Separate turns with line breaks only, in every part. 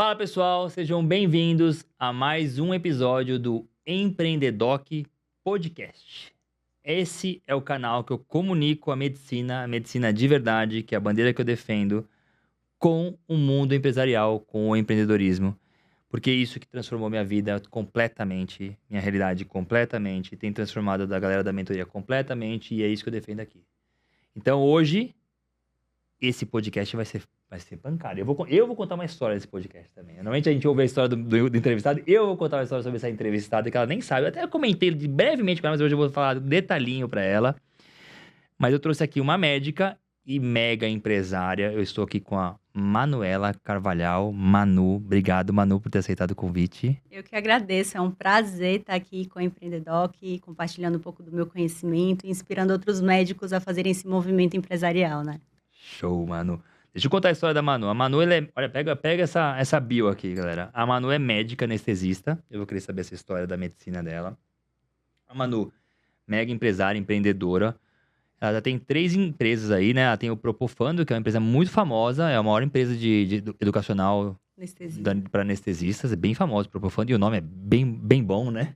Fala pessoal, sejam bem-vindos a mais um episódio do Empreendedoc Podcast. Esse é o canal que eu comunico a medicina de verdade, que é a bandeira que eu defendo, com o mundo empresarial, com o empreendedorismo. Porque é isso que transformou minha vida completamente, minha realidade completamente, tem transformado a galera da mentoria completamente, e é isso que eu defendo aqui. Então hoje, esse podcast vai ser pancada. Eu vou contar uma história desse podcast também. Normalmente a gente ouve a história do entrevistado, eu vou contar uma história sobre essa entrevistada que ela nem sabe. Eu até comentei brevemente com ela, mas hoje eu vou falar detalhinho pra ela. Mas eu trouxe aqui uma médica e mega empresária. Eu estou aqui com a Manuela Carvalhal. Manu, obrigado, Manu, por ter aceitado o convite.
Eu que agradeço, é um prazer estar aqui com a Empreendedoc, compartilhando um pouco do meu conhecimento, inspirando outros médicos a fazerem esse movimento empresarial, né?
Show, Manu. Deixa eu contar a história da Manu. A Manu, ela é... Olha, pega essa bio aqui, galera. A Manu é médica anestesista. Eu vou querer saber essa história da medicina dela. A Manu, mega empresária, empreendedora. Ela já tem 3 empresas aí, né? Ela tem o Propofando, que é uma empresa muito famosa. É a maior empresa de educacional para anestesistas. É bem famosa o Propofando. E o nome é bem bom, né?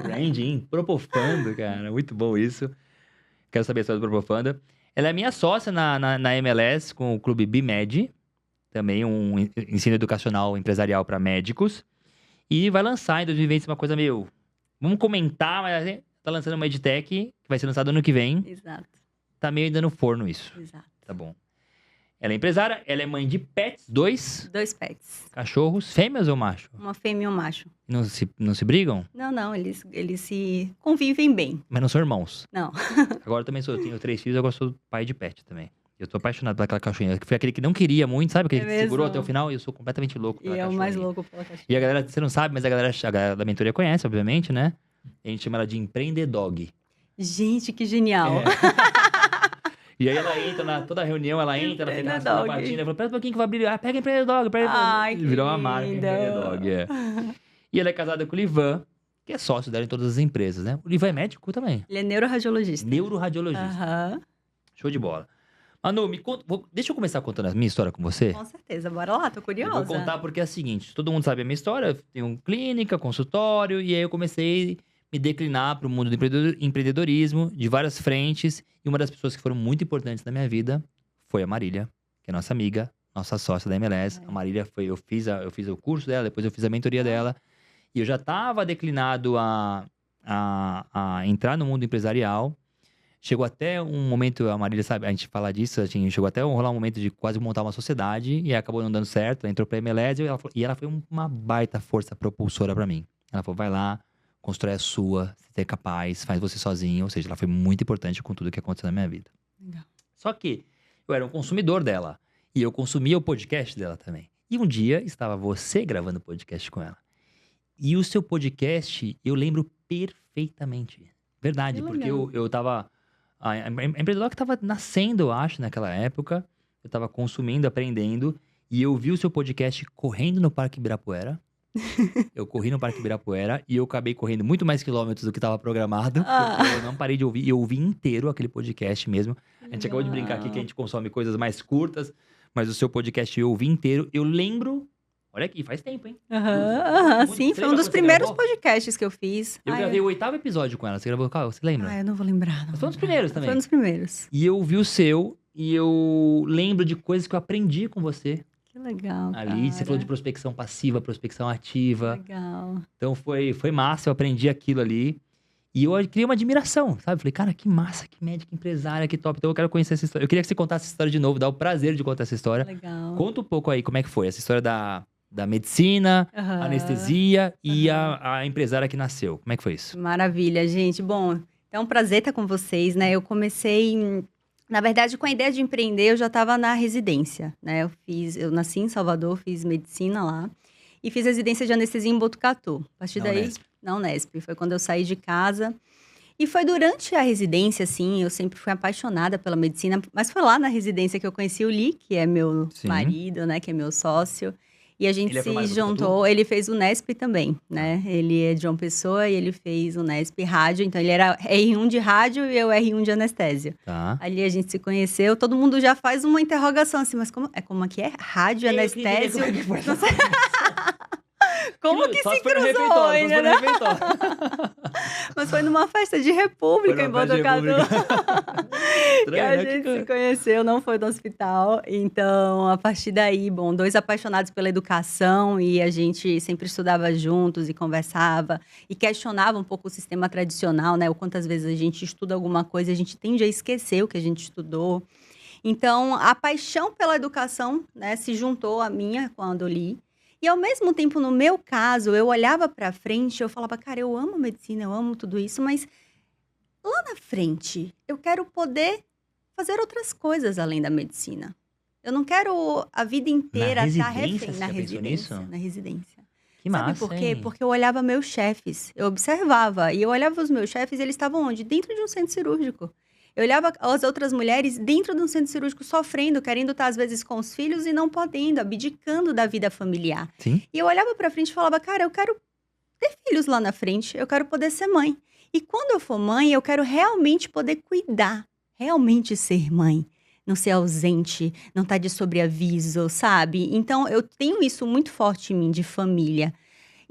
Branding, Propofando, cara. Muito bom isso. Quero saber a história do Propofando. Ela é minha sócia na MLS com o Clube BIMED, também um ensino educacional empresarial para médicos. E vai lançar em 2020 uma coisa meio... Vamos comentar, mas tá lançando uma EdTech que vai ser lançada ano que vem.
Exato.
Tá meio ainda no forno isso.
Exato.
Tá bom. Ela é empresária, ela é mãe de pets, 2
pets.
cachorros, fêmeas ou macho?
Uma fêmea e um macho.
Não se brigam?
Não, eles se convivem bem.
Mas não são irmãos?
Não.
Agora também eu tenho 3 filhos, agora sou pai de pet também. Eu tô apaixonado por aquela cachorrinha. Foi aquele que não queria muito, sabe? Aquele que segurou até o final e eu sou completamente louco pela
cachorrinha. E é o mais louco pela cachorrinha.
E a galera, você não sabe, mas a galera da mentoria conhece, obviamente, né? A gente chama ela de Empreendedog.
Gente, que genial.
E aí ela entra, toda reunião ela entra, ela fica raspando a patinha, ela fala, pera um pouquinho que vai abrir, pega Empreendedog,
Ai, que
virou uma marca Empreendedog, E ela é casada com o Livan, que é sócio dela em todas as empresas, né? O Livan é médico também.
Ele é neuroradiologista.
Neuroradiologista. Show de bola. Manu, deixa eu começar contando a minha história com você.
Com certeza, bora lá, tô curiosa.
Eu vou contar porque é o seguinte, todo mundo sabe a minha história, eu tenho clínica, consultório, e aí eu comecei a me declinar para o mundo do empreendedorismo, de várias frentes, e uma das pessoas que foram muito importantes na minha vida foi a Marília, que é nossa amiga, nossa sócia da MLS. A Marília eu fiz o curso dela, depois eu fiz a mentoria dela, e eu já estava declinado a entrar no mundo empresarial. Chegou até um momento, a Marília sabe, a gente fala disso, chegou até rolar um momento de quase montar uma sociedade, e acabou não dando certo, ela entrou pra MLS, e ela foi uma baita força propulsora pra mim. Ela falou, vai lá, constrói a sua, você é capaz, faz você sozinho, ou seja, ela foi muito importante com tudo que aconteceu na minha vida.
Legal.
Só que eu era um consumidor dela, e eu consumia o podcast dela também. E um dia, estava você gravando podcast com ela. E o seu podcast, eu lembro perfeitamente. Verdade, porque eu tava... A Empreendedor que tava nascendo, eu acho, naquela época. Eu tava consumindo, aprendendo. E eu vi o seu podcast correndo no Parque Ibirapuera. Eu corri no Parque Ibirapuera e eu acabei correndo muito mais quilômetros do que estava programado. Porque eu não parei de ouvir. E eu ouvi inteiro aquele podcast mesmo. A gente acabou de brincar aqui que a gente consome coisas mais curtas. Mas o seu podcast eu ouvi inteiro. Eu lembro... Olha aqui, faz tempo, hein?
Sim, foi um dos primeiros podcasts que eu fiz.
Eu gravei o 8º episódio com ela. Você gravou qual? Você lembra?
Eu não vou lembrar.
Mas foi um dos primeiros também.
Foi um dos primeiros.
E eu vi o seu e eu lembro de coisas que eu aprendi com você.
Que legal,
ali, você falou de prospecção passiva, prospecção ativa.
Legal.
Então foi massa, eu aprendi aquilo ali. E eu criei uma admiração, sabe? Falei, cara, que massa, que médica empresária, que top. Então eu quero conhecer essa história. Eu queria que você contasse essa história de novo, dá o prazer de contar essa história.
Legal.
Conta um pouco aí como é que foi essa história da medicina, anestesia e a empresária que nasceu. Como é que foi isso?
Maravilha, gente. Bom, é um prazer estar com vocês, né? Eu comecei, na verdade, com a ideia de empreender, eu já estava na residência, né? Eu nasci em Salvador, fiz medicina lá e fiz residência de anestesia em Botucatu. A partir daí, na Unesp. Foi quando eu saí de casa. E foi durante a residência, assim, eu sempre fui apaixonada pela medicina, mas foi lá na residência que eu conheci o Li, que é meu marido, né? Que é meu sócio. E a gente se juntou, ele fez o Unesp também, né? Ele é de João Pessoa e ele fez o Unesp rádio, então ele era R1 de rádio e eu R1 de anestésio.
Tá.
Ali a gente se conheceu, todo mundo já faz uma interrogação assim, mas como é que é? Rádio, anestésio? Como que
Só
se
foi no
cruzou
refeitório,
ainda,
só
né?
foi no refeitório.
Mas foi numa festa de república em
Foi numa festa de
Botucatu. Que a
Estranho, né?
gente se conheceu, não foi no hospital. Então, a partir daí, bom, 2 apaixonados pela educação e a gente sempre estudava juntos e conversava e questionava um pouco o sistema tradicional, né? O quantas vezes a gente estuda alguma coisa e a gente tende a esquecer o que a gente estudou. Então, a paixão pela educação, né, se juntou à minha quando eu li. E ao mesmo tempo, no meu caso, eu olhava para frente, eu falava, cara, eu amo medicina, eu amo tudo isso, mas lá na frente, eu quero poder fazer outras coisas além da medicina. Eu não quero a vida inteira estar
residência, você
na
já pensou nisso?
residência, na residência.
Que
Sabe
massa,
por quê?
hein?
Porque eu olhava meus chefes, eu observava, e eu olhava os meus chefes, eles estavam onde? Dentro de um centro cirúrgico. Eu olhava as outras mulheres dentro de um centro cirúrgico sofrendo, querendo estar às vezes com os filhos e não podendo, abdicando da vida familiar.
Sim.
E eu olhava pra frente e falava, cara, eu quero ter filhos lá na frente, eu quero poder ser mãe. E quando eu for mãe, eu quero realmente poder cuidar, realmente ser mãe. Não ser ausente, não estar de sobreaviso, sabe? Então, eu tenho isso muito forte em mim, de família.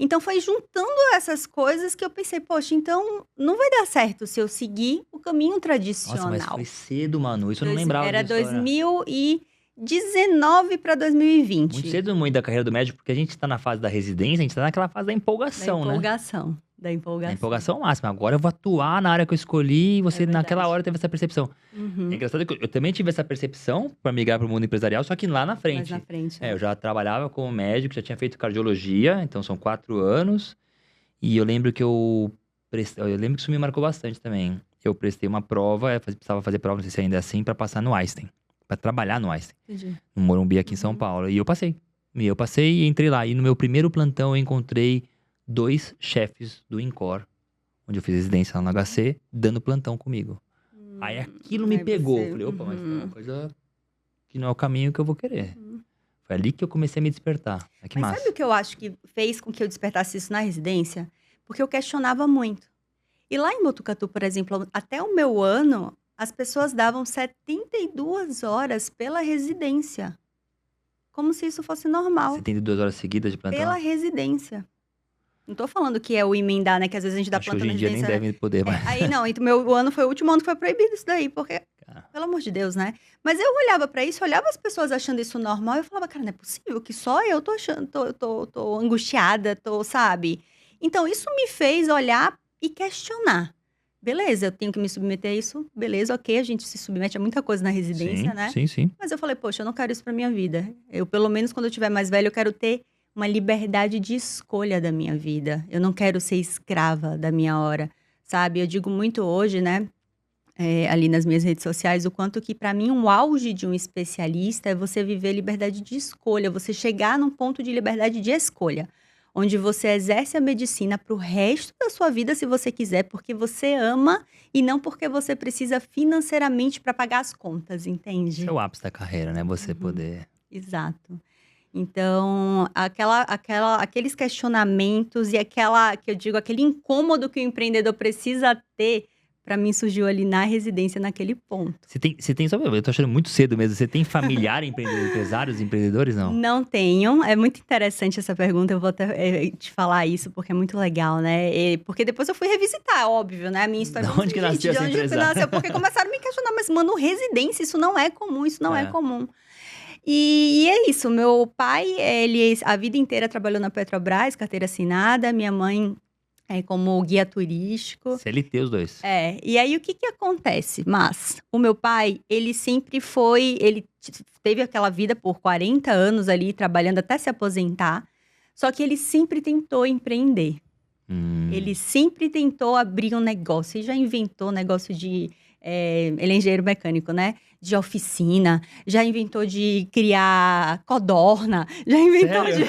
Então, foi juntando essas coisas que eu pensei, poxa, então não vai dar certo se eu seguir o caminho
Nossa, mas
tradicional.
foi cedo, Manu. Isso eu não lembrava
Era
disso.
2019 para 2020.
Muito cedo muito da carreira do médico, porque a gente tá na fase da residência, a gente tá naquela fase da empolgação, né?
Da empolgação.
Da empolgação máxima. Agora eu vou atuar na área que eu escolhi e você
verdade.
naquela hora teve essa percepção.
Uhum.
É engraçado que eu também tive essa percepção pra migrar pro mundo empresarial, só que lá na
Mais
frente.
na frente.
É, eu já trabalhava como médico, já tinha feito cardiologia, então são 4 anos. E eu lembro que eu lembro que isso me marcou bastante também. Eu prestei uma prova, precisava fazer prova, não sei se ainda é assim, pra passar no Einstein. Pra trabalhar no Einstein,
Entendi.
no Morumbi aqui em São Paulo. E eu passei. E entrei lá. E no meu primeiro plantão eu encontrei 2 chefes do INCOR, onde eu fiz residência lá no HC, dando plantão comigo. Aí aquilo me
Aí
pegou.
você-
Eu falei, opa, mas foi
Uhum.
uma coisa que não é o caminho que eu vou querer. Foi ali que eu comecei a me despertar. Que
Mas
massa.
sabe o que eu acho que fez com que eu despertasse isso na residência? Porque eu questionava muito. E lá em Botucatu, por exemplo, até o meu ano, as pessoas davam 72 horas pela residência. Como se isso fosse normal.
72 horas seguidas de plantão.
Pela residência. Não tô falando que é o emendar, né? Que às vezes a gente dá
Acho que
plantão
hoje
na
em dia nem
residência, né?
devem poder mais.
Aí não, então meu ano foi o último ano que foi proibido isso daí, porque,
Cara.
pelo amor de Deus, né? Mas eu olhava pra isso, olhava as pessoas achando isso normal, e eu falava, cara, não é possível que só eu tô achando, tô angustiada, sabe? Então isso me fez olhar e questionar. Beleza, eu tenho que me submeter a isso, beleza, ok, a gente se submete a muita coisa na residência,
Sim,
né?
sim.
Mas eu falei, poxa, eu não quero isso pra minha vida. Eu, pelo menos, quando eu tiver mais velho, eu quero ter uma liberdade de escolha da minha vida. Eu não quero ser escrava da minha hora, sabe? Eu digo muito hoje, né, ali nas minhas redes sociais, o quanto que, pra mim, um auge de um especialista é você viver liberdade de escolha, você chegar num ponto de liberdade de escolha, onde você exerce a medicina pro resto da sua vida, se você quiser, porque você ama e não porque você precisa financeiramente para pagar as contas, entende?
Esse é o ápice da carreira, né? Você
Uhum.
poder.
Exato. Então, aqueles questionamentos e que eu digo, aquele incômodo que o empreendedor precisa ter, para mim surgiu ali na residência, naquele ponto.
Você tem, só eu tô achando muito cedo mesmo. Você tem familiar empresários, empreendedores, não?
Não tenho. É muito interessante essa pergunta. Eu vou até te falar isso, porque é muito legal, né? Porque depois eu fui revisitar, óbvio, né? A minha história.
De onde que nasceu essa empresa?
Nasceu? Porque começaram a me questionar, mas, mano, residência, isso não é comum, isso não é comum. E é isso, meu pai, ele a vida inteira trabalhou na Petrobras, carteira assinada, minha mãe como guia turístico.
CLT os dois.
E aí o que acontece? Mas o meu pai, ele sempre ele teve aquela vida por 40 anos ali, trabalhando até se aposentar, só que ele sempre tentou empreender. Ele sempre tentou abrir um negócio, e já inventou negócio de... ele é engenheiro mecânico, né? De oficina, já inventou de criar codorna, já inventou de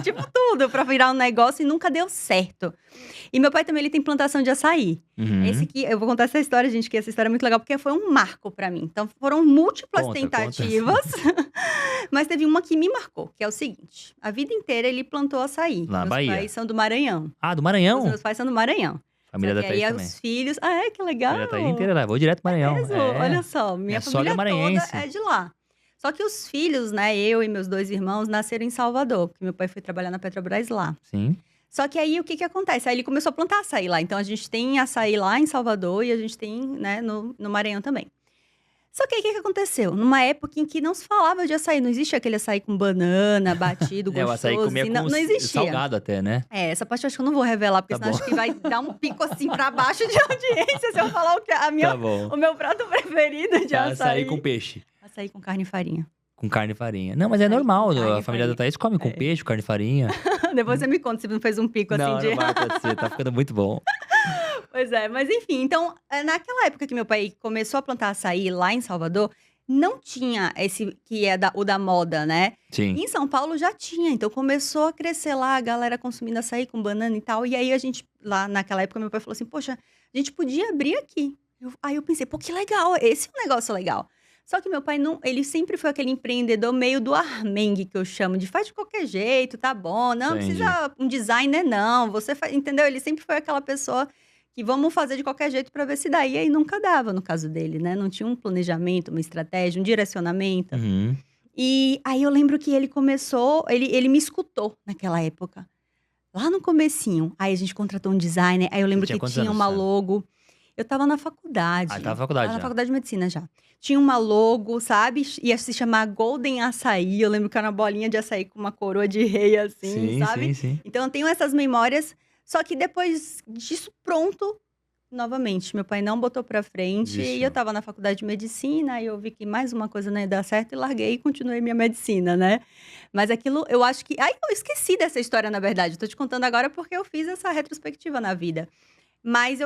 tipo tudo para virar um negócio e nunca deu certo. E meu pai também, ele tem plantação de açaí. Esse aqui, eu vou contar essa história, gente, que essa história é muito legal, porque foi um marco para mim. Então, foram múltiplas tentativas, mas teve uma que me marcou, que é o seguinte. A vida inteira ele plantou açaí.
Lá na Bahia.
Meus pais são do Maranhão.
Ah, do Maranhão?
Os meus pais são do Maranhão.
Família da
Só que
Thaís
aí
também.
os filhos... que legal!
A família da Thaís inteira lá, vou direto pro Maranhão.
Mesmo? Olha só, minha
Minha sogra
família
é maranhense.
toda é de lá. Só que os filhos, né, eu e meus 2 irmãos, nasceram em Salvador, porque meu pai foi trabalhar na Petrobras lá.
Sim.
Só que aí, o que que acontece? Aí ele começou a plantar açaí lá. Então, a gente tem açaí lá em Salvador e a gente tem, né, no Maranhão também. Só que aí, o que que aconteceu? Numa época em que não se falava de açaí, não existia aquele açaí com banana, batido,
O açaí
gostoso,
comia
assim,
com
não existia.
salgado até, né?
Essa parte eu acho que eu não vou revelar, porque
Tá
senão
bom.
acho que vai dar um pico assim pra baixo de audiência se eu falar
Tá bom.
o meu prato preferido de
Tá, açaí
açaí.
com peixe.
Açaí com carne e farinha.
Com carne e farinha. Não, mas é
Açaí com
normal.
carne
A
e
família da
farinha.
Thaís come com
É.
peixe, carne e farinha.
Depois você me conta se não fez um pico
Não,
assim de.
não vai acontecer. Tá ficando muito bom.
Pois é, mas enfim, então, naquela época que meu pai começou a plantar açaí lá em Salvador, não tinha esse que é o da moda, né?
Sim.
Em São Paulo já tinha, então começou a crescer lá, a galera consumindo açaí com banana e tal. E aí a gente, lá naquela época, meu pai falou assim: poxa, a gente podia abrir aqui. Aí eu pensei, pô, que legal, esse é um negócio legal. Só que meu pai não, ele sempre foi aquele empreendedor meio do armengue, que eu chamo, de faz de qualquer jeito, tá bom, não
Entendi.
precisa um designer, não. Você faz, entendeu? Ele sempre foi aquela pessoa que vamos fazer de qualquer jeito pra ver se dá. E aí nunca dava no caso dele, né? Não tinha um planejamento, uma estratégia, um direcionamento.
Uhum.
E aí eu lembro que ele começou, ele me escutou naquela época. Lá no comecinho. Aí a gente contratou um designer. Aí eu lembro
tinha
que
quantos
tinha
anos,
uma
Sara?
logo. Eu tava na faculdade.
Ah, tá na faculdade
Tava na
já.
faculdade de medicina já. Tinha uma logo, sabe? Ia se chamar Golden Açaí. Eu lembro que era uma bolinha de açaí com uma coroa de rei, assim,
Sim,
sabe?
sim, sim.
Então eu tenho essas memórias. Só que depois disso pronto, novamente, meu pai não botou pra frente.
Isso.
E eu tava na faculdade de medicina. Aí eu vi que mais uma coisa não ia dar certo e larguei e continuei minha medicina, né? Mas aquilo, eu acho que. Aí eu esqueci dessa história, na verdade. Eu tô te contando agora porque eu fiz essa retrospectiva na vida. Mas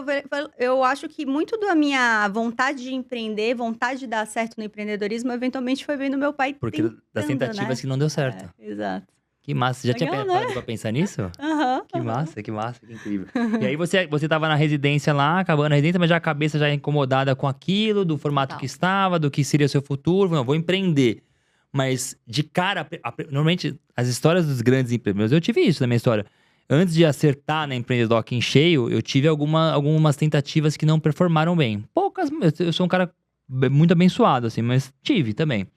eu acho que muito da minha vontade de empreender, vontade de dar certo no empreendedorismo, eventualmente foi vendo meu pai
Porque das
tentando,
tentativas
né?
que não deu certo.
Exato.
Que massa. Você já tinha
Legal, né?
parado pra pensar nisso?
Aham.
Que massa, que massa, que incrível. E aí você tava na residência lá, acabando a residência, mas já a cabeça já incomodada com aquilo, do formato
Total.
que estava, do que seria o seu futuro. Não, vou empreender. Mas de cara, normalmente as histórias dos grandes empreendedores, eu tive isso na minha história. Antes de acertar na Empreendedoc em cheio, eu tive algumas tentativas que não performaram bem. Poucas, eu sou um cara muito abençoado, assim, mas tive também.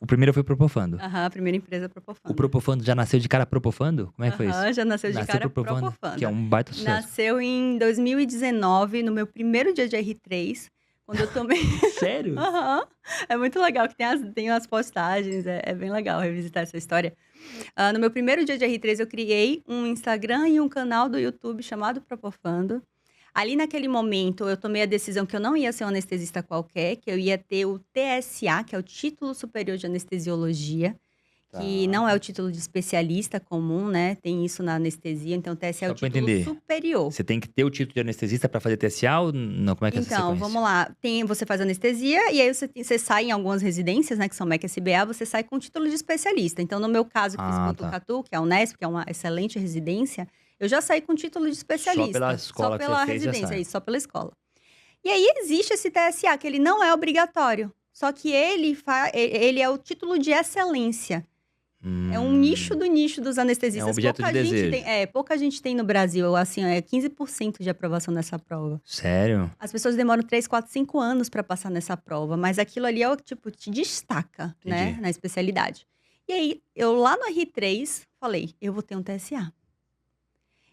O primeiro foi o Propofando.
Aham, a primeira empresa
O
Propofando.
Propofando já nasceu de cara Propofando? Como é que foi isso?
Aham, já nasceu de
Nasceu
cara
Propofando,
Propofando.
que é um baita sucesso.
Nasceu em 2019, no meu primeiro dia de R3, quando eu tomei.
Sério?
Aham. É muito legal, que tem as postagens, é bem legal revisitar essa história. No meu primeiro dia de R3, eu criei um Instagram e um canal do YouTube chamado Propofando. Ali naquele momento, eu tomei a decisão que eu não ia ser um anestesista qualquer, que eu ia ter o TSA, que é o Título Superior de Anestesiologia, que
Tá.
não é o título de especialista comum, né? Tem isso na anestesia, então o TSA é
Só
o
pra
título
entender.
superior.
Você tem que ter o título de anestesista pra fazer TSA ou não? Como é que é essa
Então,
sequência?
vamos lá. Você faz anestesia e aí você sai em algumas residências, né, que são MEC SBA, você sai com título de especialista. Então, no meu caso, que fiz
Ah,
Botucatu, que é a Unesp, que é uma excelente residência, eu já saí com título de especialista.
pela escola
Só
que
pela
você fez, já
residência,
sai.
isso, só pela escola. E aí existe esse TSA, que ele não é obrigatório. Só que ele é o título de excelência. É um nicho do nicho dos anestesistas.
É um objeto de desejo.
Pouca gente tem no Brasil, assim, 15% de aprovação nessa prova.
Sério?
As pessoas demoram 3, 4, 5 anos para passar nessa prova, mas aquilo ali é o tipo, te destaca, né,
Entendi.
na especialidade. E aí, eu lá no R3, falei, eu vou ter um TSA.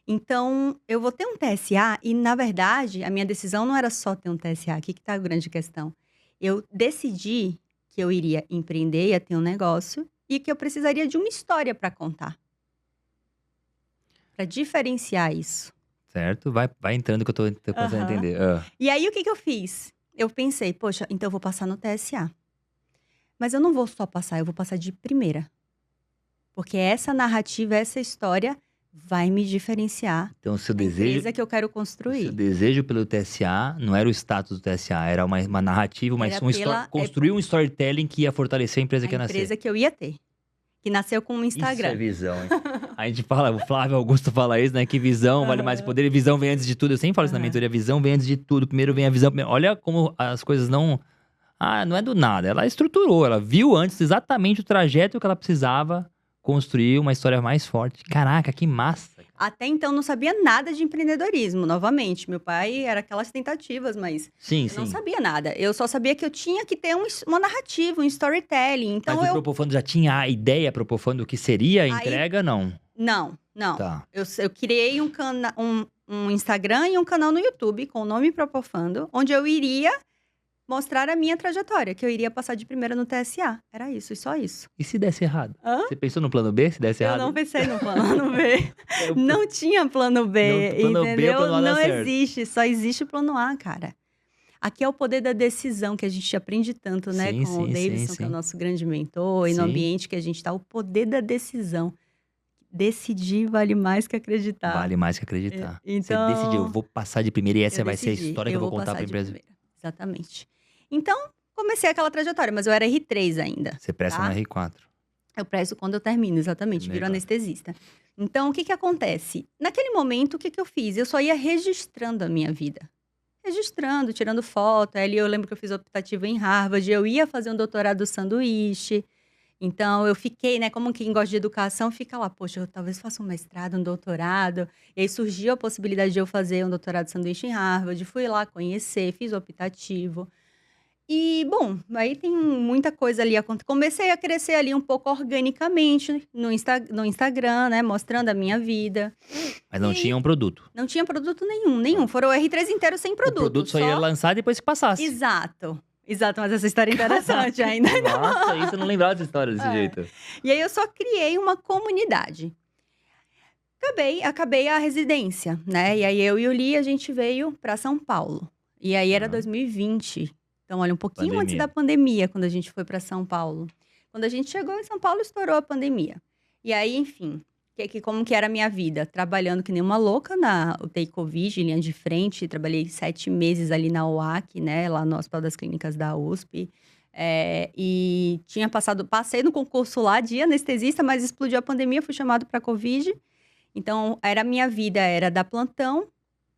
Então, eu vou ter um TSA e, na verdade, a minha decisão não era só ter um TSA. Aqui que tá a grande questão. Eu decidi que eu iria empreender, ia ter um negócio e que eu precisaria de uma história para contar. Para diferenciar isso.
Certo? Vai entrando que eu tô começando a
Aham.
entender.
E aí, o que eu fiz? Eu pensei, poxa, então eu vou passar no TSA. Mas eu não vou só passar, eu vou passar de primeira. Porque essa narrativa, essa história vai me diferenciar
Então, o seu
da
desejo,
empresa que eu quero
o seu
construir.
desejo pelo TSA não era o status do TSA, era uma narrativa,
Era
construir um storytelling que ia fortalecer a empresa que ia
A
nascer.
empresa que eu ia ter. Que nasceu com um
Isso é
Instagram.
visão, hein? A gente fala, o Flávio Augusto fala isso, né? Que visão vale mais que poder e visão vem antes de tudo. Eu sempre falo isso na mentoria, visão vem antes de tudo. Primeiro vem a visão. Olha como as coisas não... não é do nada. Ela estruturou, ela viu antes exatamente o trajeto que ela precisava construir uma história mais forte. Caraca, que massa.
Até então, não sabia nada de empreendedorismo, novamente. Meu pai era aquelas tentativas, mas
Sim,
eu não
sim.
sabia nada. Eu só sabia que eu tinha que ter uma narrativa, um storytelling. Então,
Mas o Propofando já tinha a ideia Propofando o que seria a entrega, não?
Não.
Tá.
Eu criei um Instagram e um canal no YouTube com o nome Propofando, onde eu iria mostrar a minha trajetória, que eu iria passar de primeira no TSA. Era isso, e só isso.
E se desse errado?
Hã?
Você pensou no plano B, se desse
Eu
errado?
não pensei no plano B. Não tinha plano B,
Não, plano B,
entendeu?
o plano A dá
Não
certo.
existe, só existe o plano A, cara. Aqui é o poder da decisão, que a gente aprende tanto, né,
Sim,
com o
sim,
Davidson,
sim,
que é o
sim.
nosso grande mentor, e no
Sim.
ambiente que a gente tá, o poder da decisão. Decidir vale mais que acreditar.
Vale mais que acreditar. Você
Então,
decidiu, eu vou passar de primeira e essa
eu
vai ser a
decidi,
história que eu vou contar
passar
pra
de
empresa.
primeira. Exatamente. Então, comecei aquela trajetória, mas eu era R3 ainda.
Você presta
Tá?
no R4.
Eu presto quando eu termino, exatamente, viro
Legal.
anestesista. Então, o que acontece? Naquele momento, o que eu fiz? Eu só ia registrando a minha vida. Registrando, tirando foto. Ali eu lembro que eu fiz optativo em Harvard, eu ia fazer um doutorado sanduíche. Então, eu fiquei, né, como quem gosta de educação, fica lá, poxa, eu talvez faça um mestrado, um doutorado. E aí surgiu a possibilidade de eu fazer um doutorado de sanduíche em Harvard. Fui lá conhecer, fiz o optativo. E, bom, aí tem muita coisa ali. Comecei a crescer ali um pouco organicamente no Instagram, né, mostrando a minha vida.
Mas não tinha um produto.
Não tinha produto nenhum. Foram o R3 inteiro sem produto.
O produto só ia lançar depois que passasse.
Exato, mas essa história é interessante ainda.
Nossa, isso eu não lembrava dessa história desse jeito.
E aí eu só criei uma comunidade. Acabei a residência, né? E aí eu e o Li, a gente veio para São Paulo. E aí era 2020. Então, olha, um pouquinho antes da pandemia, quando a gente foi para São Paulo. Quando a gente chegou em São Paulo, estourou a pandemia. E aí, enfim, como que era a minha vida? Trabalhando que nem uma louca na UTI Covid, linha de frente. Trabalhei 7 meses ali na UAC, né? Lá no Hospital das Clínicas da USP. E passei no concurso lá de anestesista, mas explodiu a pandemia, fui chamado para Covid. Então, a minha vida era dar plantão,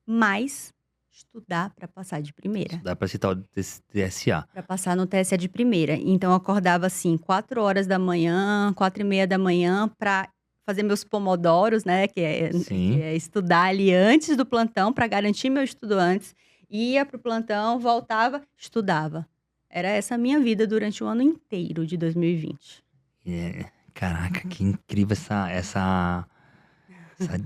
mas estudar para passar de primeira.
Dá pra citar o TSA.
Para passar no TSA de primeira. Então, eu acordava assim, 4 horas da manhã, 4h30 da manhã, para fazer meus pomodoros, né? Que é estudar ali antes do plantão, para garantir meu estudo antes. Ia pro plantão, voltava, estudava. Era essa a minha vida durante o ano inteiro de 2020.
Caraca, que incrível essa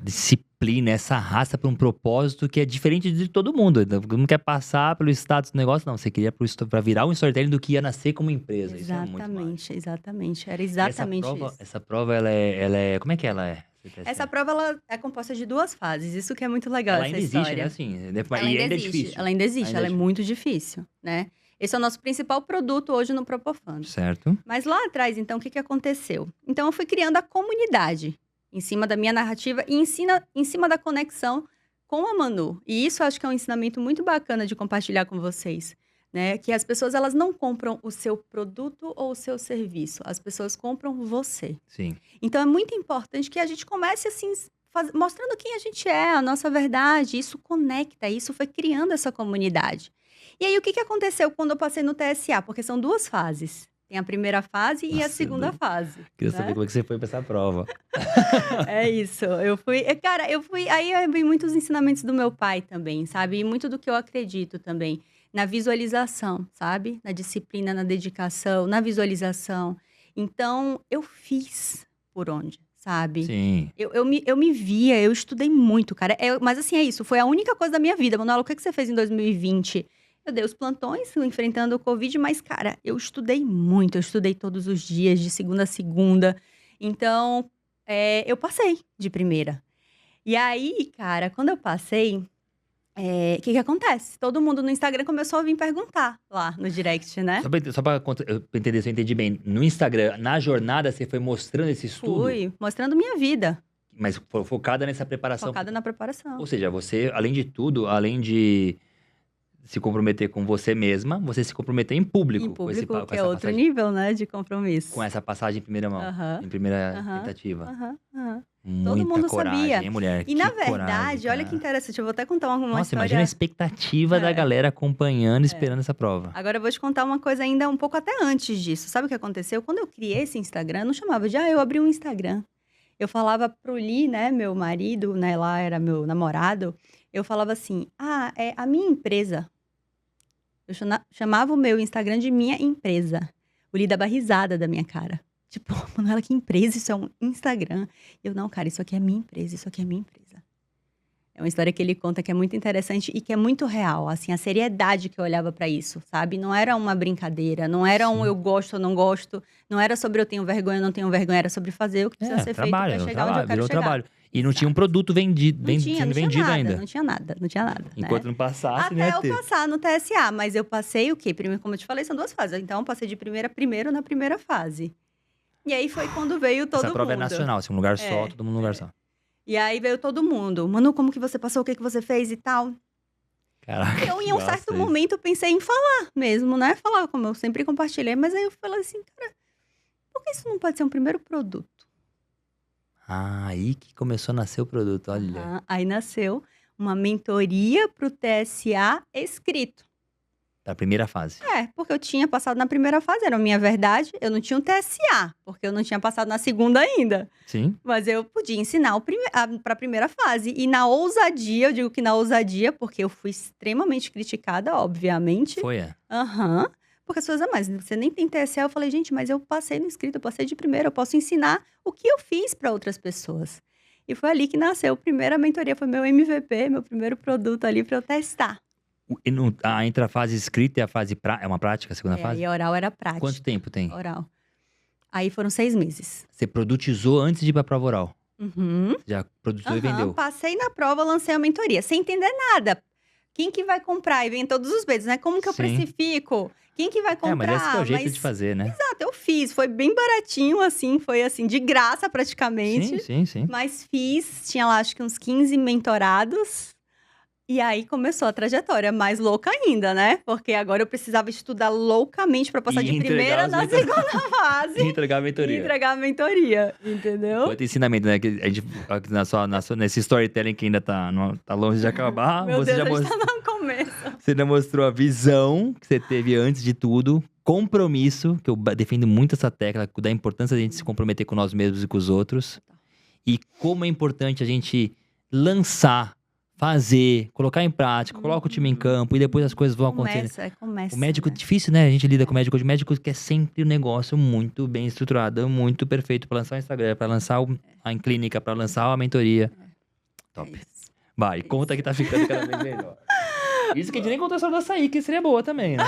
disciplina, essa raça para um propósito que é diferente de todo mundo. Não quer passar pelo status do negócio, não. Você queria para virar um storytelling do que ia nascer como empresa.
Exatamente. Era exatamente isso.
Essa prova, ela é... Como é que ela é?
Essa prova, ela é composta de 2 fases. Isso que é muito legal,
ela
essa
ainda
história.
existe, né? Assim,
Ela ainda existe. Ela ainda existe. Ela é muito difícil, né? Esse é o nosso principal produto hoje no Propofando.
Certo.
Mas lá atrás, então, o que aconteceu? Então, eu fui criando a comunidade em cima da minha narrativa e em cima da conexão com a Manu. E isso eu acho que é um ensinamento muito bacana de compartilhar com vocês, né? Que as pessoas, elas não compram o seu produto ou o seu serviço. As pessoas compram você.
Sim.
Então, é muito importante que a gente comece, assim, mostrando quem a gente é, a nossa verdade. Isso conecta, isso foi criando essa comunidade. E aí, o que aconteceu quando eu passei no TSA? Porque são 2 fases. Tem a primeira fase e a segunda fase.
Queria saber como é que você foi pra essa prova.
É isso. Aí eu vi muitos ensinamentos do meu pai também, sabe? E muito do que eu acredito também. Na visualização, sabe? Na disciplina, na dedicação, na visualização. Então, eu fiz por onde, sabe?
Sim.
Eu me via, eu estudei muito, cara. Mas assim, é isso. Foi a única coisa da minha vida. Manuela, o que você fez em 2020? Eu dei os plantões, enfrentando o Covid, mas, cara, eu estudei muito. Eu estudei todos os dias, de segunda a segunda. Então, eu passei de primeira. E aí, cara, quando eu passei, o que acontece? Todo mundo no Instagram começou a vir perguntar lá no direct, né?
Só pra entender se eu entendi bem. No Instagram, na jornada, você foi mostrando esse estudo?
Fui, mostrando minha vida.
Mas focada nessa preparação?
Focada na preparação.
Ou seja, você, além de tudo, além de se comprometer com você mesma, você se comprometer em público.
Em
com esse,
público,
com
que é
essa
outro
passagem,
nível, né, de compromisso.
com essa passagem em primeira mão,
Aham,
em primeira
aham,
tentativa.
aham, aham. Todo
Muita
mundo
coragem,
sabia.
hein, mulher?
E na
Que coragem,
verdade, olha que
cara.
interessante, eu vou até contar uma
Nossa, imagina a
história.
expectativa da
É,
galera acompanhando,
é.
esperando essa prova.
Agora eu vou te contar uma coisa ainda um pouco até antes disso. Sabe o que aconteceu? Quando eu criei esse Instagram, eu não chamava de, eu abri um Instagram. Eu falava pro Li, né, meu marido, né, lá era meu namorado, eu falava assim, é a minha empresa. Eu chamava o meu Instagram de minha empresa. O Li dava risada da minha cara. Tipo, Manuela, que empresa? Isso é um Instagram. Eu, não, cara, isso aqui é minha empresa, isso aqui é minha empresa. É uma história que ele conta que é muito interessante e que é muito real, assim, a seriedade que eu olhava pra isso, sabe? Não era uma brincadeira, não era um
Sim.
eu gosto ou não gosto, não era sobre eu tenho vergonha ou não tenho vergonha, era sobre fazer o que precisa ser feito pra
Trabalho,
chegar onde eu quero
virou
chegar.
trabalho. E não tinha um
Exato.
produto vendido,
Não tinha
sendo vendido
nada,
ainda.
não tinha nada, né?
Enquanto não passasse, não
Até
ia
eu
ter.
passar no TSA, mas eu passei o quê? Primeiro, como eu te falei, são 2 fases. Então, eu passei de primeiro na primeira fase. E aí foi quando veio todo
Essa prova é
mundo.
nacional, assim, um lugar só,
É,
todo mundo num lugar só.
E aí veio todo mundo. Manu, como que você passou? O que que você fez e tal?
Caraca,
Eu,
que
em um
massa
certo
isso.
momento, eu pensei em falar mesmo, né? Falar, como eu sempre compartilhei. Mas aí eu falei assim, cara, por que isso não pode ser um primeiro produto?
Aí que começou a nascer o produto, olha.
Aham. Aí nasceu uma mentoria pro TSA escrito.
Da primeira fase.
Porque eu tinha passado na primeira fase, era a minha verdade. Eu não tinha um TSA, porque eu não tinha passado na segunda ainda.
Sim.
Mas eu podia ensinar para a primeira fase. E na ousadia, eu digo que na ousadia, porque eu fui extremamente criticada, obviamente.
Foi, é.
Aham. Porque as pessoas, mas você nem tem TSA. Eu falei, gente, mas eu passei no escrito, eu passei de primeira, eu posso ensinar o que eu fiz para outras pessoas. E foi ali que nasceu a primeira mentoria, foi meu MVP, meu primeiro produto ali para eu testar.
Entre a fase escrita e a fase é uma prática, a segunda fase?
Aí a oral era prática.
Quanto tempo tem?
Oral. Aí foram 6 meses.
Você produtizou antes de ir pra prova oral?
Uhum.
Já produziu e vendeu?
Passei na prova, lancei a mentoria, sem entender nada. Quem que vai comprar? E vem todos os meses, né? Como que eu
Sim.
precifico? Quem que vai comprar?
Mas esse que é o jeito de fazer, né?
Exato, eu fiz. Foi bem baratinho, assim. Foi, assim, de graça praticamente.
Sim.
Mas fiz. Tinha lá, acho que uns 15 mentorados. E aí começou a trajetória mais louca ainda, né? Porque agora eu precisava estudar loucamente pra passar
E
de
entregar
primeira
os
na segunda fase.
E entregar a
E
mentoria.
entregar a mentoria, entendeu?
Quanto ensinamento, né? Que a gente, aqui nesse storytelling que ainda tá longe de acabar,
Meu
você
Deus,
já
a gente tá no começo.
você já mostrou a visão que você teve antes de tudo, compromisso, que eu defendo muito essa tecla, da importância da gente se comprometer com nós mesmos e com os outros. E como é importante a gente lançar, fazer, colocar em prática, coloca o time em campo e depois as coisas vão acontecer.
Começa.
O médico,
né?
difícil, né? A gente lida com o médico hoje. O médico quer sempre um negócio muito bem estruturado, muito perfeito pra lançar o Instagram, pra lançar a clínica, pra lançar a mentoria. Top.
É isso.
Vai, conta que tá ficando cada vez melhor. Isso que a gente nem contou a história do açaí, que seria boa também, né?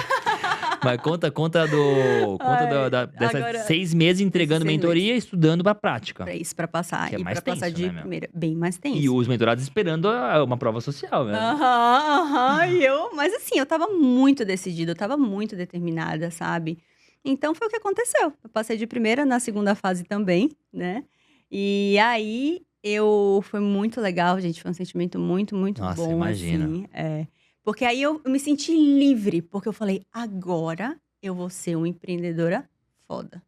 Mas conta dessas
agora,
6 meses entregando
6
mentoria e estudando pra prática.
Pra isso, pra passar.
Que é
E
mais
pra passar
tenso,
de
né, meu?
primeira. Bem mais tenso.
E os mentorados esperando uma prova social, né?
Mas assim, eu tava muito decidida, eu tava muito determinada, sabe? Então foi o que aconteceu. Eu passei de primeira na segunda fase também, né? E aí foi muito legal, gente. Foi um sentimento muito, muito
Nossa,
bom.
imagina.
Assim, Porque aí eu me senti livre, porque eu falei, agora eu vou ser uma empreendedora foda.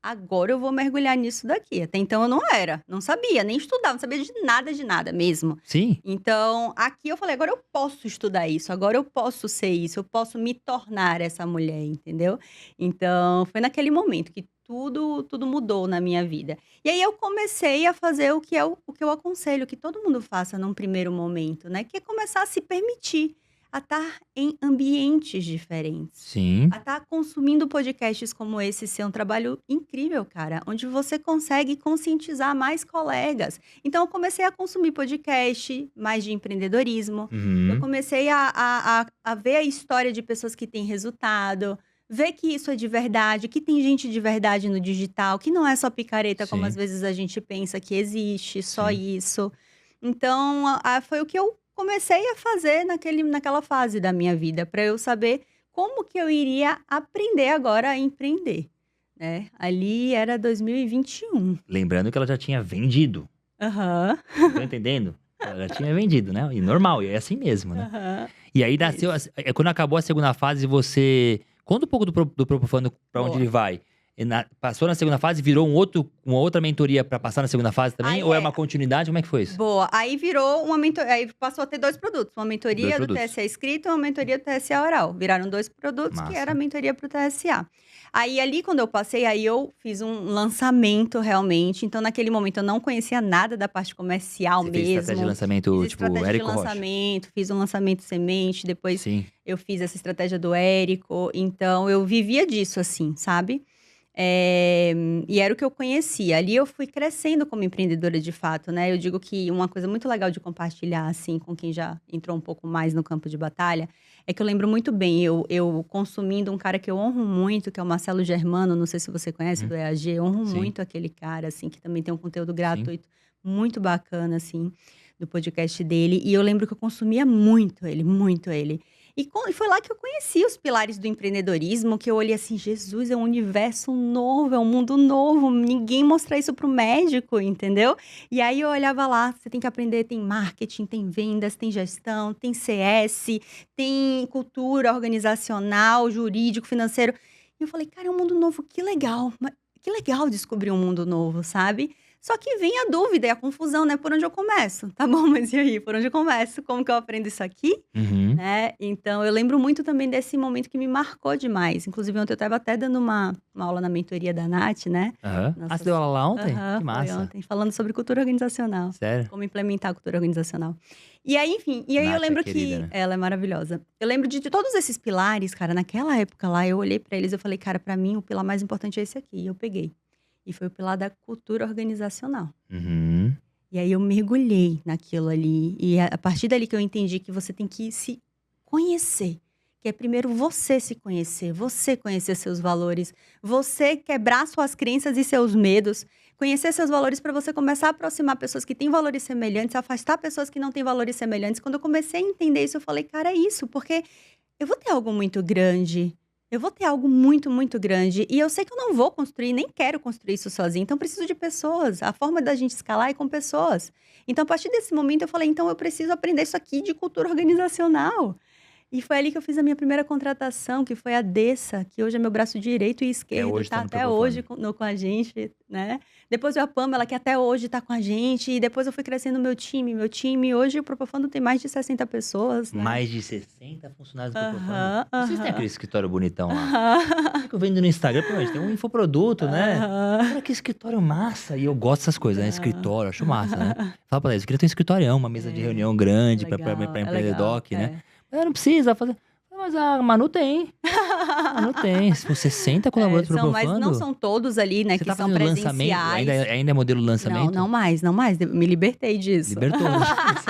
Agora eu vou mergulhar nisso daqui. Até então eu não sabia, nem estudava, não sabia de nada mesmo.
Sim.
Então, aqui eu falei, agora eu posso estudar isso, agora eu posso ser isso, eu posso me tornar essa mulher, entendeu? Então, foi naquele momento que tudo mudou na minha vida. E aí eu comecei a fazer o que eu aconselho que todo mundo faça num primeiro momento, né? Que é começar a se permitir a estar em ambientes diferentes.
Sim.
A estar consumindo podcasts como esse, ser um trabalho incrível, cara, onde você consegue conscientizar mais colegas. Então, eu comecei a consumir podcast mais de empreendedorismo. Eu
Uhum.
comecei a ver a história de pessoas que têm resultado, ver que isso é de verdade, que tem gente de verdade no digital, que não é só picareta, como
Sim.
às vezes a gente pensa que existe, só
Sim.
isso. Então, foi o que eu comecei a fazer naquela fase da minha vida, para eu saber como que eu iria aprender agora a empreender, né? Ali era 2021.
Lembrando que ela já tinha vendido.
Aham.
Tá entendendo? Ela já tinha vendido, né? E normal, e é assim mesmo, né?
Aham.
E aí nasceu, quando acabou a segunda fase, você... Conta um pouco do Propofando pra onde
Boa.
ele vai. Passou na segunda fase, virou uma outra mentoria pra passar na segunda fase também?
Aí
Ou é uma continuidade? Como é que foi isso?
Boa. Aí virou uma mentoria. Aí passou a ter 2 produtos: uma
Dois
mentoria do
produtos.
TSA escrito e uma mentoria do TSA oral. Viraram 2 produtos que era a
Massa.
mentoria para o TSA. Aí ali, quando eu passei, aí eu fiz um lançamento realmente. Então, naquele momento, eu não conhecia nada da parte comercial
Você fez estratégia de
mesmo.
lançamento,
Fiz
tipo,
estratégia de
Érico Rocha.
lançamento, fiz um lançamento semente, depois
Sim.
eu fiz essa estratégia do Érico. Então, eu vivia disso, assim, sabe? E era o que eu conhecia. Ali eu fui crescendo como empreendedora de fato, né? Eu digo que uma coisa muito legal de compartilhar, assim, com quem já entrou um pouco mais no campo de batalha, é que eu lembro muito bem, eu consumindo um cara que eu honro muito, que é o Marcelo Germano, não sei se você conhece, do EAG, eu honro
Sim.
muito aquele cara, assim, que também tem um conteúdo
Sim.
gratuito muito bacana, assim, do podcast dele. E eu lembro que eu consumia muito ele. E foi lá que eu conheci os pilares do empreendedorismo, que eu olhei assim: Jesus, é um universo novo, é um mundo novo, ninguém mostra isso para o médico, entendeu? E aí eu olhava lá, você tem que aprender, tem marketing, tem vendas, tem gestão, tem CS, tem cultura organizacional, jurídico, financeiro. E eu falei: cara, é um mundo novo, que legal, que legal descobrir um mundo novo, sabe? Só que vem a dúvida e a confusão, né? Por onde eu começo? Tá bom, mas e aí? Por onde eu começo? Como que eu aprendo isso aqui?
Uhum.
Né? Então, eu lembro muito também desse momento que me marcou demais. Inclusive, ontem eu estava até dando uma aula na mentoria da Nath, né?
Aham.
Nossa,
Você deu aula lá ontem?
aham,
Que
foi
massa.
ontem, falando sobre cultura organizacional.
Sério?
Como implementar a cultura organizacional. E aí, enfim, e aí eu
Nath é
lembro
querida,
que
né?
ela é maravilhosa. Eu lembro de todos esses pilares, cara, naquela época lá, eu olhei pra eles e eu falei: cara, pra mim o pilar mais importante é esse aqui. E eu peguei. E foi o pilar da cultura organizacional.
Uhum.
E aí eu mergulhei naquilo ali. E a partir dali que eu entendi que você tem que se conhecer. Que é primeiro você se conhecer, você conhecer seus valores, você quebrar suas crenças e seus medos, conhecer seus valores para você começar a aproximar pessoas que têm valores semelhantes, afastar pessoas que não têm valores semelhantes. Quando eu comecei a entender isso, eu falei: cara, é isso, porque eu vou ter algo muito grande. Eu vou ter algo muito, muito grande. E eu sei que eu não vou construir, nem quero construir isso sozinha. Então, eu preciso de pessoas. A forma da gente escalar é com pessoas. Então, a partir desse momento, eu falei: então, eu preciso aprender isso aqui de cultura organizacional. E foi ali que eu fiz a minha primeira contratação, que foi a Dessa, que hoje é meu braço direito e esquerdo,
hoje tá
tá
no
até hoje
Propofando.
com a gente, né? Depois veio a Pamela, que até hoje tá com a gente. E depois eu fui crescendo meu time. Meu time, hoje, o Propofando tem mais de 60 pessoas, né?
Mais de 60 funcionários do Propofando.
Aham,
Vocês têm
aham.
aquele escritório bonitão lá?
Aham.
Fico vendo no Instagram, pô, gente, tem um infoproduto, né?
Aham.
Cara, que escritório massa. E eu gosto dessas coisas, né?
Não.
Escritório, acho massa, né? Fala pra eles, eu queria ter um escritório, uma mesa de reunião grande pra
Legal, é
empreender
legal,
doc, né?
é.
Mas não precisa fazer. Mas a Manu tem. A Manu tem. Se você senta colaborando pro
Mas não
Propofando,
são todos ali, né,
você
que
tá
são
fazendo lançamento,
presenciais.
ainda é modelo
Não,
lançamento?
não mais, não mais. Me libertei disso.
Libertou, né?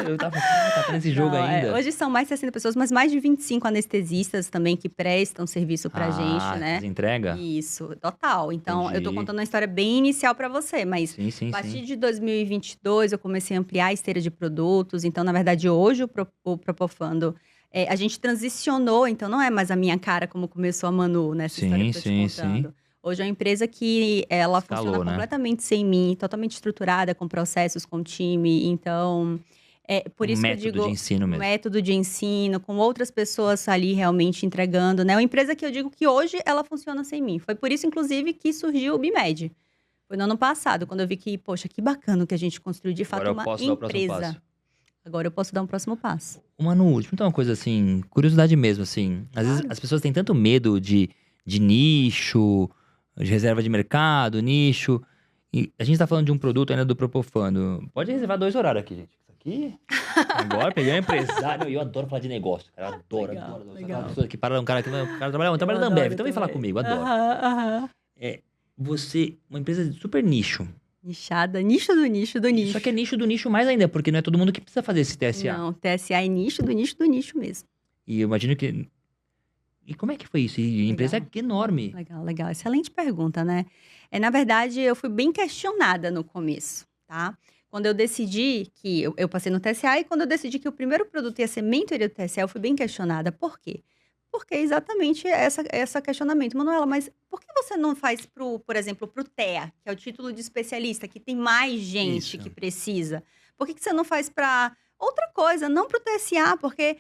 Eu tava, tá nesse jogo
Não,
ainda.
hoje são mais de 60 pessoas, mas mais de 25 anestesistas também que prestam serviço pra gente, né?
Faz entrega?
Isso, total. Então, eu tô
Entendi.
contando uma história bem inicial pra você, mas
Sim, sim,
a partir
sim.
de 2022 eu comecei a ampliar a esteira de produtos. Então, na verdade, hoje o Propofando, a gente transicionou, então não é mais a minha cara como começou a Manu, nessa história
Sim,
que eu tô te
sim, sim.
contando. Hoje é uma empresa que ela
Escalou,
funciona
né?
completamente sem mim, totalmente estruturada, com processos, com time. Então, por
Um
isso que eu
método de
digo
ensino mesmo.
método de ensino, com outras pessoas ali realmente entregando, né? É uma empresa que eu digo que hoje ela funciona sem mim. Foi por isso, inclusive, que surgiu o Bimed. Foi no ano passado, quando eu vi que, poxa, que bacana que a gente construiu de fato
Agora eu
uma
posso dar o próximo
empresa.
passo.
Agora eu posso dar um próximo passo.
Manu, deixa eu perguntar uma coisa assim, curiosidade mesmo, assim. Às vezes
Claro.
as pessoas têm tanto medo de nicho, de reserva de mercado, nicho. E a gente tá falando de um produto ainda do Propofando. Pode reservar 2 horários aqui, gente. Isso aqui. Agora peguei um empresário. Eu adoro falar de negócio, cara. Eu adoro,
Legal,
adoro. Adoro.
legal.
Aquela pessoa que para um cara que o cara trabalha
Eu
na Ambev,
adoro
então vem falar
também.
comigo, adoro.
Aham, aham.
Você, uma empresa de super nicho.
Nichada, nicho do nicho do nicho.
Só que é nicho do nicho mais ainda, porque não é todo mundo que precisa fazer esse TSA.
Não, TSA é nicho do nicho do nicho mesmo.
E eu imagino que. E como é que foi isso? E a empresa é enorme.
Legal, legal. Excelente pergunta, né? Na verdade, eu fui bem questionada no começo, tá? Quando eu decidi que... Eu passei no TSA e quando eu decidi que o primeiro produto ia ser mentoria do TSA, eu fui bem questionada. Por quê? Porque exatamente essa questionamento. Manuela, mas por que você não faz, por exemplo, pro TEA, que é o título de especialista, que tem mais gente
Isso.
que precisa? Por que você não faz para Outra coisa, não para o TSA, porque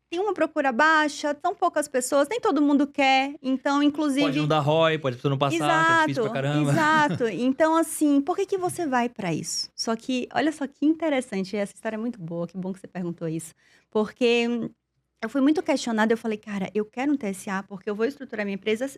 tem uma procura baixa, tão poucas pessoas, nem todo mundo quer. Então,
Pode
inclusive.
não dar ROI, pode a pessoa não passar, que é difícil pra caramba.
Exato. Então, assim, por que você vai para isso? Só que, olha só que interessante, essa história é muito boa, que bom que você perguntou isso. Porque eu fui muito questionada, eu falei, cara, eu quero um TSA porque eu vou estruturar minha empresa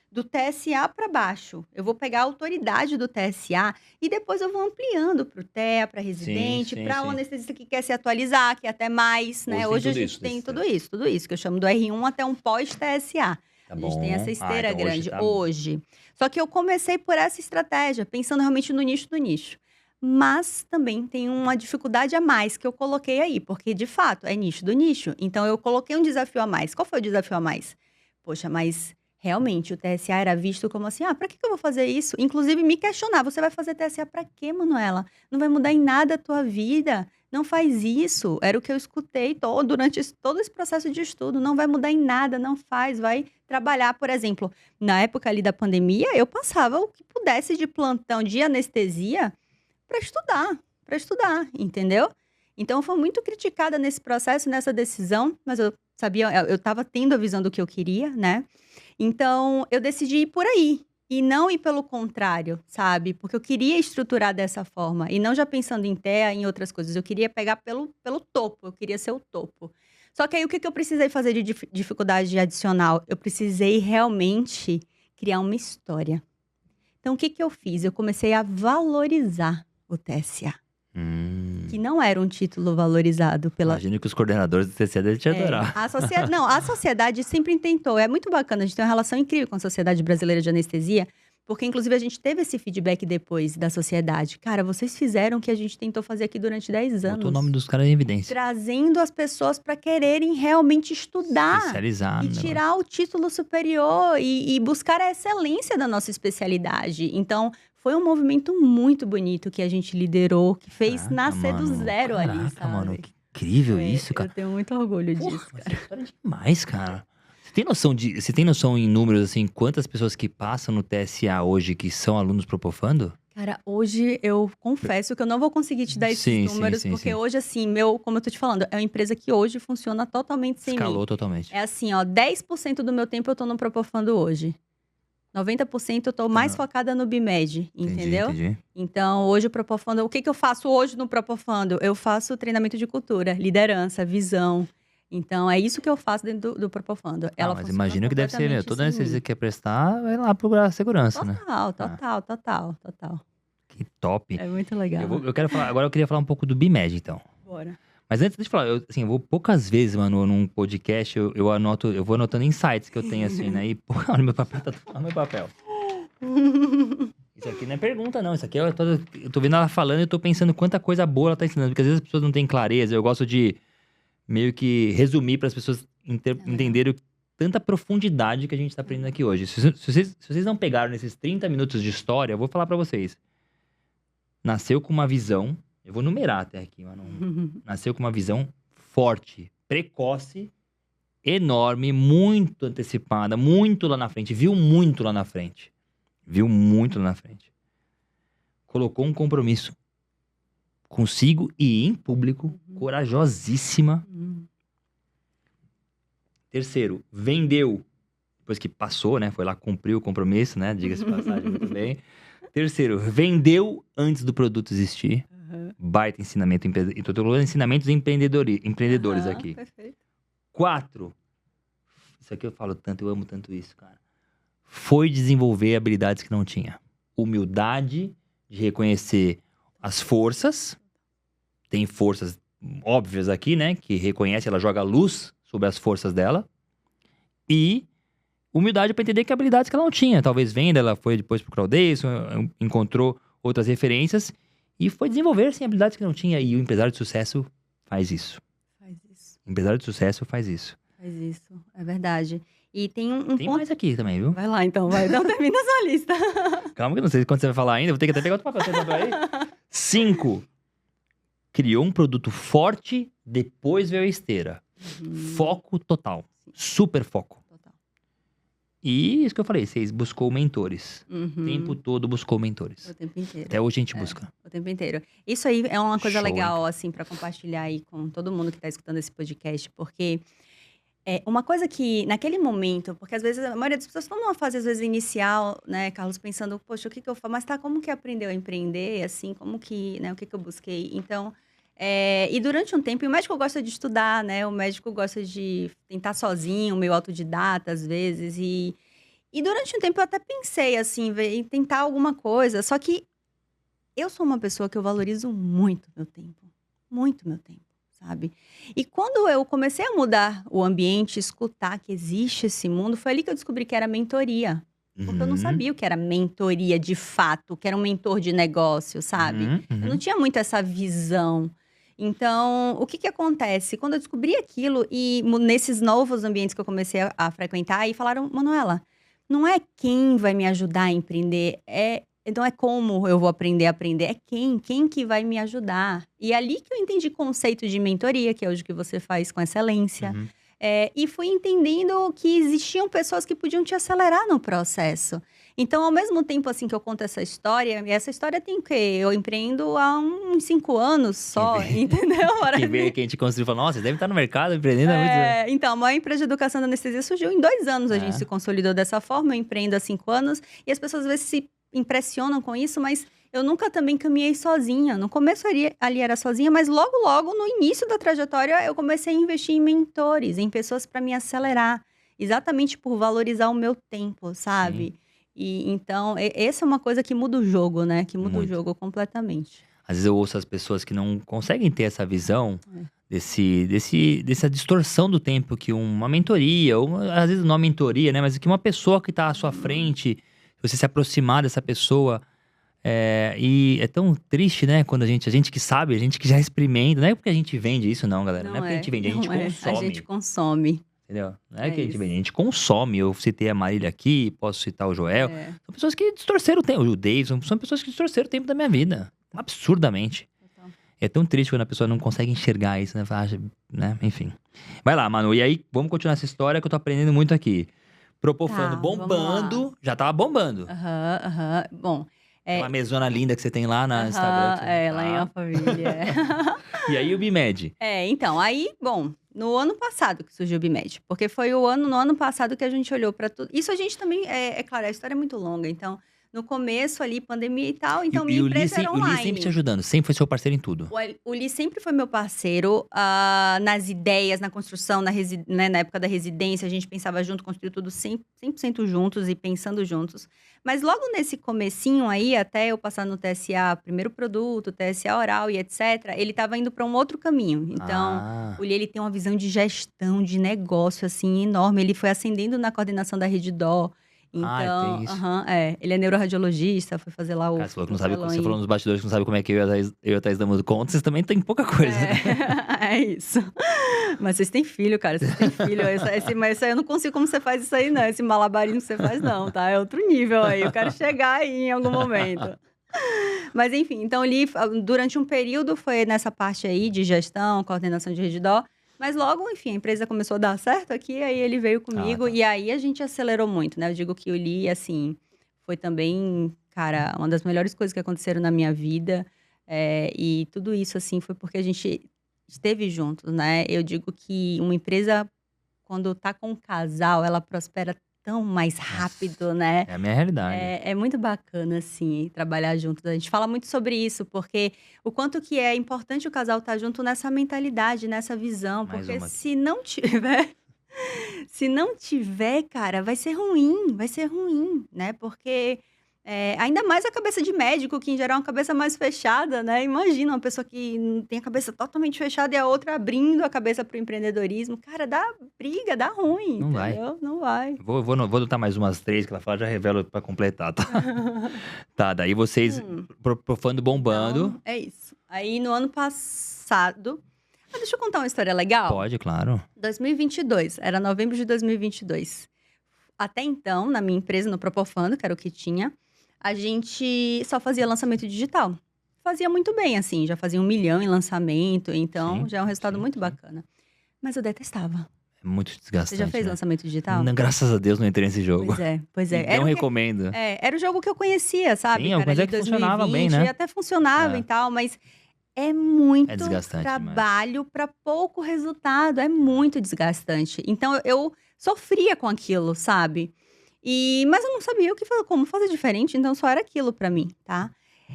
do TSA para baixo. Eu vou pegar a autoridade do TSA e depois eu vou ampliando para o TEA, para
Sim,
residente,
sim,
para o
sim.
anestesista que quer se atualizar, que até mais, né?
Hoje tem
Hoje a
tudo
gente
isso
tem
nesse
tudo isso, que eu chamo do R1 até um pós-TSA.
Tá
A gente tem essa
bom.
esteira
Então hoje
grande
tá.
hoje. Só que eu comecei por essa estratégia, pensando realmente no nicho do nicho. Mas também tem uma dificuldade a mais que eu coloquei aí, porque de fato é nicho do nicho. Então eu coloquei um desafio a mais. Qual foi o desafio a mais? Poxa, mas realmente o TSA era visto como assim: ah, pra que eu vou fazer isso? Inclusive me questionar: você vai fazer TSA pra quê, Manuela? Não vai mudar em nada a tua vida. Não faz isso. Era o que eu escutei durante todo esse processo de estudo. Não vai mudar em nada, não faz. Vai trabalhar, por exemplo, na época ali da pandemia, eu passava o que pudesse de plantão de anestesia para estudar, entendeu? Então, eu fui muito criticada nesse processo, nessa decisão, mas eu sabia, eu estava tendo a visão do que eu queria, né? Então, eu decidi ir por aí. E não ir pelo contrário, sabe? Porque eu queria estruturar dessa forma. E não já pensando em TEA, em outras coisas. Eu queria pegar pelo topo. Eu queria ser o topo. Só que aí, o que eu precisei fazer de dificuldade adicional? Eu precisei realmente criar uma história. Então, o que eu fiz? Eu comecei a valorizar o TSA. Que não era um título valorizado pela.
Imagino que os coordenadores do TCE devem te adorar.
A sociedade sempre tentou. É muito bacana, a gente tem uma relação incrível com a Sociedade Brasileira de Anestesia, porque inclusive a gente teve esse feedback depois da sociedade. Cara, vocês fizeram o que a gente tentou fazer aqui durante 10 anos.
Botou o nome dos caras em evidência.
Trazendo as pessoas para quererem realmente estudar.
Especializar
E
no
tirar o título superior e buscar a excelência da nossa especialidade. Então, foi um movimento muito bonito que a gente liderou, que fez
Caraca,
nascer do
mano.
zero ali,
Caraca,
sabe?
mano, que incrível isso, cara.
Eu tenho muito orgulho
Porra,
disso,
mas
cara.
essa história é demais, cara. Você tem noção em números, assim, quantas pessoas que passam no TSA hoje que são alunos Propofando?
Cara, hoje eu confesso que eu não vou conseguir te dar esses
Sim,
números,
sim,
porque
sim.
hoje, assim, como eu tô te falando, é uma empresa que hoje funciona totalmente sem mim.
Escalou totalmente.
É assim, ó, 10% do meu tempo eu tô no Propofando hoje. 90% eu tô mais focada no BIMED, entendeu?
Entendi.
Então, hoje o Propofando, o que eu faço hoje no Propofando? Eu faço treinamento de cultura, liderança, visão. Então, é isso que eu faço dentro do Propofando. Ela
Mas
funciona
imagino que deve ser, meu,
completamente
toda
sem
anestesia
mim.
que quer prestar, vai lá procurar segurança, né?
Total.
Que top.
É muito legal.
Eu quero falar, agora eu queria falar um pouco do BIMED, então.
Bora.
Mas antes, deixa eu falar, eu vou poucas vezes, mano, num podcast, eu vou anotando insights que eu tenho, assim, né? E, pô, olha meu papel, olha meu papel. Isso aqui não é pergunta, não. Isso aqui eu tô vendo ela falando e eu tô pensando quanta coisa boa ela tá ensinando. Porque às vezes as pessoas não têm clareza. Eu gosto de meio que resumir para as pessoas entenderem tanta profundidade que a gente tá aprendendo aqui hoje. Se vocês não pegaram nesses 30 minutos de história, eu vou falar para vocês. Nasceu com uma visão. Eu vou numerar até aqui, mano. Nasceu com uma visão forte, precoce, enorme, muito antecipada, muito lá na frente. Viu muito lá na frente. Colocou um compromisso consigo e em público, corajosíssima. Terceiro, vendeu. Depois que passou, né? Foi lá, cumpriu o compromisso, né? Diga-se de passagem, muito bem. Terceiro, vendeu antes do produto existir. Baita ensinamento. Então, tô falando ensinamentos empreendedores aqui.
Perfeito.
4. Isso aqui eu falo tanto, eu amo tanto isso, cara. Foi desenvolver habilidades que não tinha. Humildade de reconhecer as forças. Tem forças óbvias aqui, né? Que reconhece, ela joga luz sobre as forças dela. E humildade para entender que habilidades que ela não tinha. Talvez venda, ela foi depois pro Crowdayson, encontrou outras referências e foi desenvolver assim, habilidades que não tinha. E o empresário de sucesso faz isso. O empresário de sucesso faz isso.
Faz isso, é verdade. E tem
Tem
ponto...
mais aqui também, viu?
Vai lá então, vai. Não termina a sua lista.
Calma que eu não sei quando você vai falar ainda. Vou ter que até pegar outro papel. Você tá aí? 5. Criou um produto forte, depois veio a esteira. Foco total. Super foco.
Total.
E isso que eu falei, vocês buscou mentores. O tempo
Uhum.
todo buscou mentores.
O tempo inteiro.
Até hoje a gente busca.
O tempo inteiro. Isso aí é uma coisa
Show, hein,
legal,
cara?
assim, pra compartilhar aí com todo mundo que tá escutando esse podcast, porque uma coisa que, naquele momento, porque às vezes a maioria das pessoas estão numa fase, às vezes, inicial, né, Carlos, pensando, poxa, o que que eu faço? Mas tá, como que aprendeu a empreender, assim, como que, né, o que que eu busquei? Então, e durante um tempo, e o médico gosta de estudar, né, o médico gosta de tentar sozinho, meio autodidata, às vezes, e durante um tempo eu até pensei, assim, em tentar alguma coisa, só que eu sou uma pessoa que eu valorizo muito meu tempo, sabe. E quando eu comecei a mudar o ambiente, escutar que existe esse mundo, foi ali que eu descobri que era mentoria. Porque eu não
Uhum,
sabia o que era mentoria de fato, o que era um mentor de negócio, sabe.
uhum,
Eu não
uhum.
tinha muito essa visão. Então, o que que acontece? Quando eu descobri aquilo e nesses novos ambientes que eu comecei a frequentar, aí falaram: "Manuela, não é quem vai me ajudar a empreender, não é como eu vou aprender, é quem que vai me ajudar". E é ali que eu entendi conceito de mentoria, que é hoje o que você faz com excelência,
Uhum.
e fui entendendo que existiam pessoas que podiam te acelerar no processo. Então, ao mesmo tempo, assim, que eu conto essa história, e essa história tem o quê? Eu empreendo há uns 5 anos
Quem
só,
vê,
entendeu?
quem vê que a gente construiu fala, nossa, você deve estar no mercado empreendendo há muitos anos.
Então, a maior empresa de educação da anestesia surgiu em 2 anos, a gente
É.
se consolidou dessa forma, eu empreendo há 5 anos, e as pessoas às vezes se impressionam com isso, mas eu nunca também caminhei sozinha. No começo ali era sozinha, mas logo, logo, no início da trajetória, eu comecei a investir em mentores, em pessoas para me acelerar, exatamente por valorizar o meu tempo,
Sim,
sabe. E então, essa é uma coisa que muda o jogo, né, que muda o
muito.
jogo completamente.
Às vezes eu ouço as pessoas que não conseguem ter essa visão
É.
dessa distorção do tempo que uma mentoria, ou às vezes não é mentoria, né, mas que uma pessoa que está à sua
Uhum.
frente, você se aproximar dessa pessoa, e é tão triste, né, quando a gente que sabe, a gente que já experimenta, não é porque a gente vende isso não, galera, não é porque a gente vende, a gente
Não é, a gente
consome,
consome.
entendeu? Não é
É
que a gente vende,
isso.
a gente consome. Eu citei a Marília aqui, posso citar o Joel,
É,
são pessoas que distorceram o tempo, o Davidson, são pessoas que distorceram o tempo da minha vida, absurdamente.
total.
É tão triste quando a pessoa não consegue enxergar isso, né? Né? Enfim. Vai lá, Manu. E aí, vamos continuar essa história que eu tô aprendendo muito aqui. Propofando
Tá, vamos lá.
bombando. Já tava bombando.
Aham, aham. Bom,
Aquela
é
mesona linda que você tem lá na Instagram.
aham, lá em
Tá.
Alphaville, é.
E aí, o Bimed.
Então, aí, bom, no ano passado que surgiu o Bimed, porque foi no ano passado que a gente olhou para tudo isso a gente também é claro, a história é muito longa, então, no começo ali, pandemia e tal,
E,
então
e
minha
o, Li,
empresa era
o Li sempre te
online.
ajudando. Sempre foi seu parceiro em tudo.
O Li sempre foi meu parceiro, nas ideias, na construção, né, na época da residência, a gente pensava junto, construiu tudo 100% juntos e pensando juntos. Mas logo nesse comecinho aí, até eu passar no TSA, primeiro produto, TSA oral e etcétera, ele estava indo para um outro caminho. Então, o
Ah.
Li, ele tem uma visão de gestão, de negócio, assim, enorme. Ele foi ascendendo na coordenação da Redditor.
Ah,
Então
tem isso.
aham, ele é neuroradiologista, foi fazer lá o
Cara, você falou que não sabe.
fellow
Você
em
falou nos bastidores que não sabe como é que eu e a Thaís damos conta. Vocês também têm pouca coisa,
é,
né?
é isso. Mas vocês têm filho, cara, vocês têm filho. Mas isso aí eu não consigo como você faz isso aí não, esse malabarismo que você faz não, tá, é outro nível aí, eu quero chegar aí em algum momento. Mas enfim, então ali, durante um período foi nessa parte aí de gestão, coordenação de Redditor, mas logo, enfim, a empresa começou a dar certo aqui, aí ele veio
Ah,
comigo
tá.
e aí a gente acelerou muito, né, eu digo que o Lee, assim, foi também, cara, uma das melhores coisas que aconteceram na minha vida, e tudo isso, assim, foi porque a gente esteve juntos, né. Eu digo que uma empresa, quando tá com um casal, ela prospera tão mais
Nossa.
rápido, né.
É a minha realidade.
É muito bacana, assim, trabalhar juntos. A gente fala muito sobre isso, porque o quanto que é importante o casal estar junto nessa mentalidade, nessa visão,
Mais
porque
uma aqui.
se não tiver se não tiver, cara, vai ser ruim, né, porque, ainda mais a cabeça de médico, que em geral é uma cabeça mais fechada, né, imagina uma pessoa que tem a cabeça totalmente fechada e a outra abrindo a cabeça para o empreendedorismo, cara, dá briga, dá ruim,
Não vai.
entendeu? Não vai.
Vou adotar mais umas 3 que ela fala, já revelo pra completar, tá? Tá, daí vocês
Hum.
profando bombando.
Então, é isso. Aí no ano passado deixa eu contar uma história legal.
Pode, claro.
2022, era novembro de 2022. Até então, na minha empresa, no Propofando, que era o que tinha, a gente só fazia lançamento digital. Fazia muito bem, assim, já fazia 1 milhão em lançamento, então
Sim,
já é um resultado
sim,
muito
sim.
bacana. Mas eu detestava.
Muito desgastante,
Você já fez
né?
lançamento digital?
Não, graças a Deus não entrei nesse jogo.
Pois é.
Não recomendo.
Era o jogo que eu conhecia, sabe?
Sim,
Cara,
mas é
ali
que funcionava bem,
2020,
né?
até funcionava
É.
e tal, mas é
É
muito
desgastante demais.
trabalho para pouco resultado, é muito desgastante. Então eu sofria com aquilo, sabe? Mas eu não sabia como fazer diferente, então só era aquilo para mim, tá?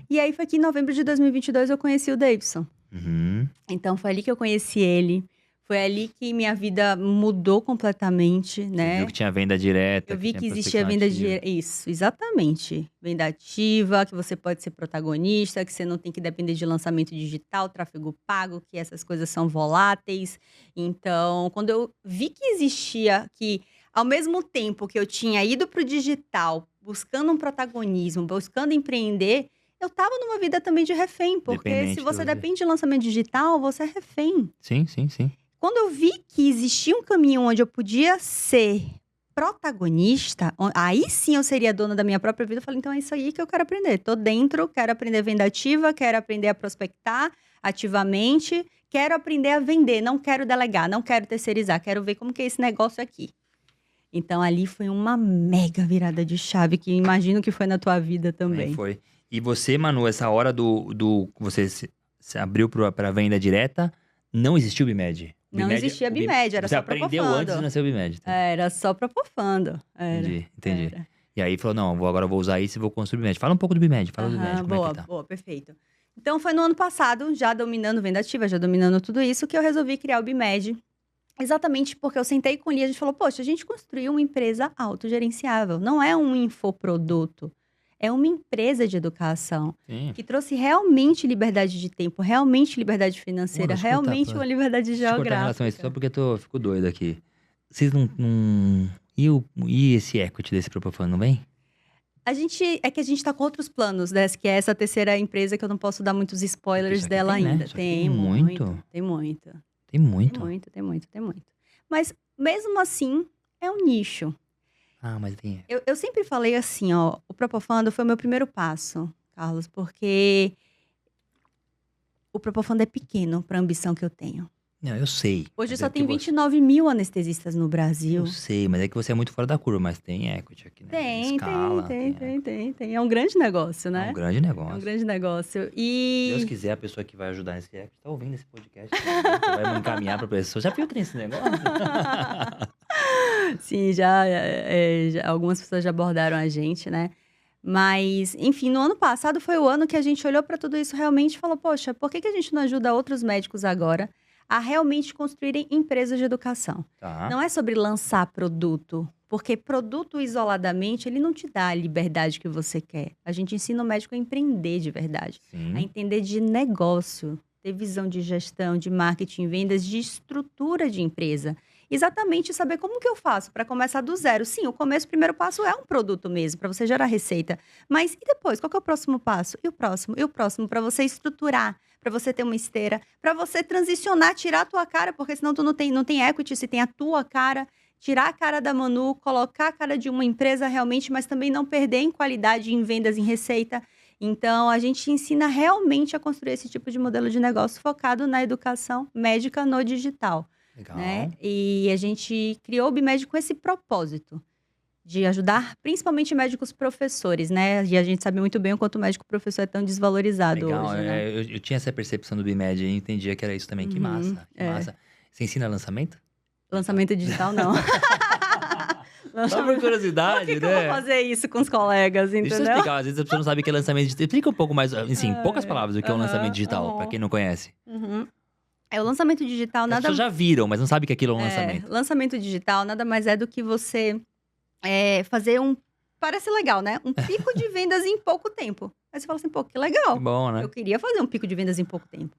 E aí foi que em novembro de 2022 eu conheci o Davidson.
Uhum.
Então foi ali que eu conheci ele, foi ali que minha vida mudou completamente,
Você
né?
viu que tinha venda direta,
Eu vi
tinha
que existia
prospecção
venda
ativa.
de isso, exatamente. Venda ativa, que você pode ser protagonista, que você não tem que depender de lançamento digital, tráfego pago, que essas coisas são voláteis. Então, quando eu vi que existia, que ao mesmo tempo que eu tinha ido para o digital, buscando um protagonismo, buscando empreender, eu estava numa vida também de refém, porque se
Dependente
você
do...
depende de lançamento digital, você é refém.
Sim, sim, sim.
Quando eu vi que existia um caminho onde eu podia ser protagonista, aí sim eu seria dona da minha própria vida. Eu falei, então é isso aí que eu quero aprender. Tô dentro, quero aprender venda ativa, quero aprender a prospectar ativamente, quero aprender a vender, não quero delegar, não quero terceirizar, quero ver como que é esse negócio aqui. Então ali foi uma mega virada de chave, que imagino que foi na tua vida também.
Foi. E você, Manu, essa hora você se abriu pra venda direta, não existiu BIMED?
Não existia BIMED, era
você
só pra
aprendeu
pôr
antes de
fundo.
nascer o BIMED. Tá?
Era só pra pôr fundo.
Entendi.
Era.
E aí falou, não, agora eu vou usar isso e vou construir o BIMED. Fala um pouco do BIMED, fala do BIMED, como é que tá?
Boa, perfeito. Então foi no ano passado, já dominando venda ativa, já dominando tudo isso, que eu resolvi criar o BIMED. Exatamente porque eu sentei com o Lia e a gente falou, poxa, a gente construiu uma empresa autogerenciável. Não é um infoproduto, é uma empresa de educação.
Sim.
Que trouxe realmente liberdade de tempo, realmente liberdade financeira,
Deixa eu cortar,
realmente uma liberdade
Deixa eu cortar em relação a isso,
geográfica.
só porque eu fico doido aqui. Vocês não... E esse equity desse Propofan, não vem?
É que a gente tá com outros planos, né? Que é essa terceira empresa que eu não posso dar muitos spoilers
Isso aqui
dela
tem, né?
ainda.
Isso aqui tem muito.
Tem muito.
Tem muito.
Tem muito. Mas, mesmo assim, é um nicho.
Ah, mas tem...
Eu sempre falei assim, ó, o Propofando foi o meu primeiro passo, Carlos, porque o Propofando é pequeno para a ambição que eu tenho.
Não, eu sei.
Hoje
mas
só
é
tem
que
29 mil anestesistas no Brasil.
Eu sei, mas é que você é muito fora da curva, mas tem equity aqui, né?
Tem. É um grande negócio, né?
É um grande
É um
negócio.
grande negócio.
Se
E
Deus quiser, a pessoa que vai ajudar nesse equity tá ouvindo esse podcast, vai me encaminhar pra pessoa. Já filtra esse negócio?
sim, já algumas pessoas já abordaram a gente, né? Mas, enfim, no ano passado foi o ano que a gente olhou para tudo isso realmente e falou, poxa, por que a gente não ajuda outros médicos agora a realmente construírem empresas de educação?
Tá.
Não é sobre lançar produto, porque produto isoladamente, ele não te dá a liberdade que você quer. A gente ensina o médico a empreender de verdade, a
Sim.
entender de negócio, ter visão de gestão, de marketing, vendas, de estrutura de empresa. Exatamente saber como que eu faço para começar do zero. Sim, o começo, o primeiro passo é um produto mesmo, para você gerar receita. Mas e depois? Qual que é o próximo passo? E o próximo? E o próximo? Para você estruturar, para você ter uma esteira, para você transicionar, tirar a tua cara, porque senão tu não tem equity, se tem a tua cara, tirar a cara da Manu, colocar a cara de uma empresa realmente, mas também não perder em qualidade, em vendas, em receita. Então, a gente ensina realmente a construir esse tipo de modelo de negócio focado na educação médica no digital.
Legal.
Né? E a gente criou o BIMED com esse propósito de ajudar principalmente médicos professores, né? E a gente sabe muito bem o quanto o médico professor é tão desvalorizado
Legal.
hoje, né?
Eu tinha essa percepção do BIMED e entendia que era isso também. Que massa, que massa. Você ensina lançamento?
Lançamento digital, não.
Só por curiosidade,
Por que
né?
eu vou fazer isso com os colegas, entendeu?
Deixa eu explicar, às vezes a pessoa não sabe o que é lançamento digital. Explica um pouco mais, assim, em poucas palavras, o que é um lançamento digital, pra quem não conhece.
É, o lançamento digital
As
nada...
pessoas já viram, mas não sabem que aquilo é um lançamento.
Lançamento digital nada mais é do que você fazer parece legal, né? Um pico de vendas em pouco tempo. Aí você fala assim, pô, que legal.
Que bom, né?
Eu queria fazer um pico de vendas em pouco tempo.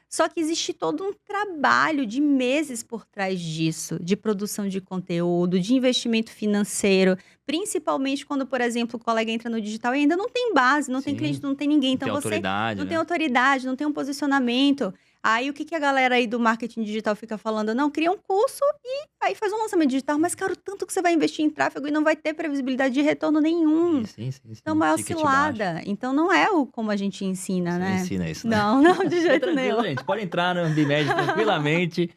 Só que existe todo um trabalho de meses por trás disso, de produção de conteúdo, de investimento financeiro, principalmente quando, por exemplo, o colega entra no digital e ainda não tem base, não tem
Sim.
cliente, não tem ninguém.
Não
Então
tem
você
autoridade,
não
né?
tem autoridade, não tem um posicionamento. Aí o que que a galera aí do marketing digital fica falando? Não, cria um curso e aí faz um lançamento digital, mas caro tanto que você vai investir em tráfego e não vai ter previsibilidade de retorno nenhum.
Sim, sim,
Então,
sim.
maior
Ticket baixo.
cilada. Então, não é o como a gente ensina,
Você não
né?
ensina isso, né?
Não, não, de
Fica
jeito
tranquilo,
nenhum.
gente. Pode entrar no Bimed tranquilamente,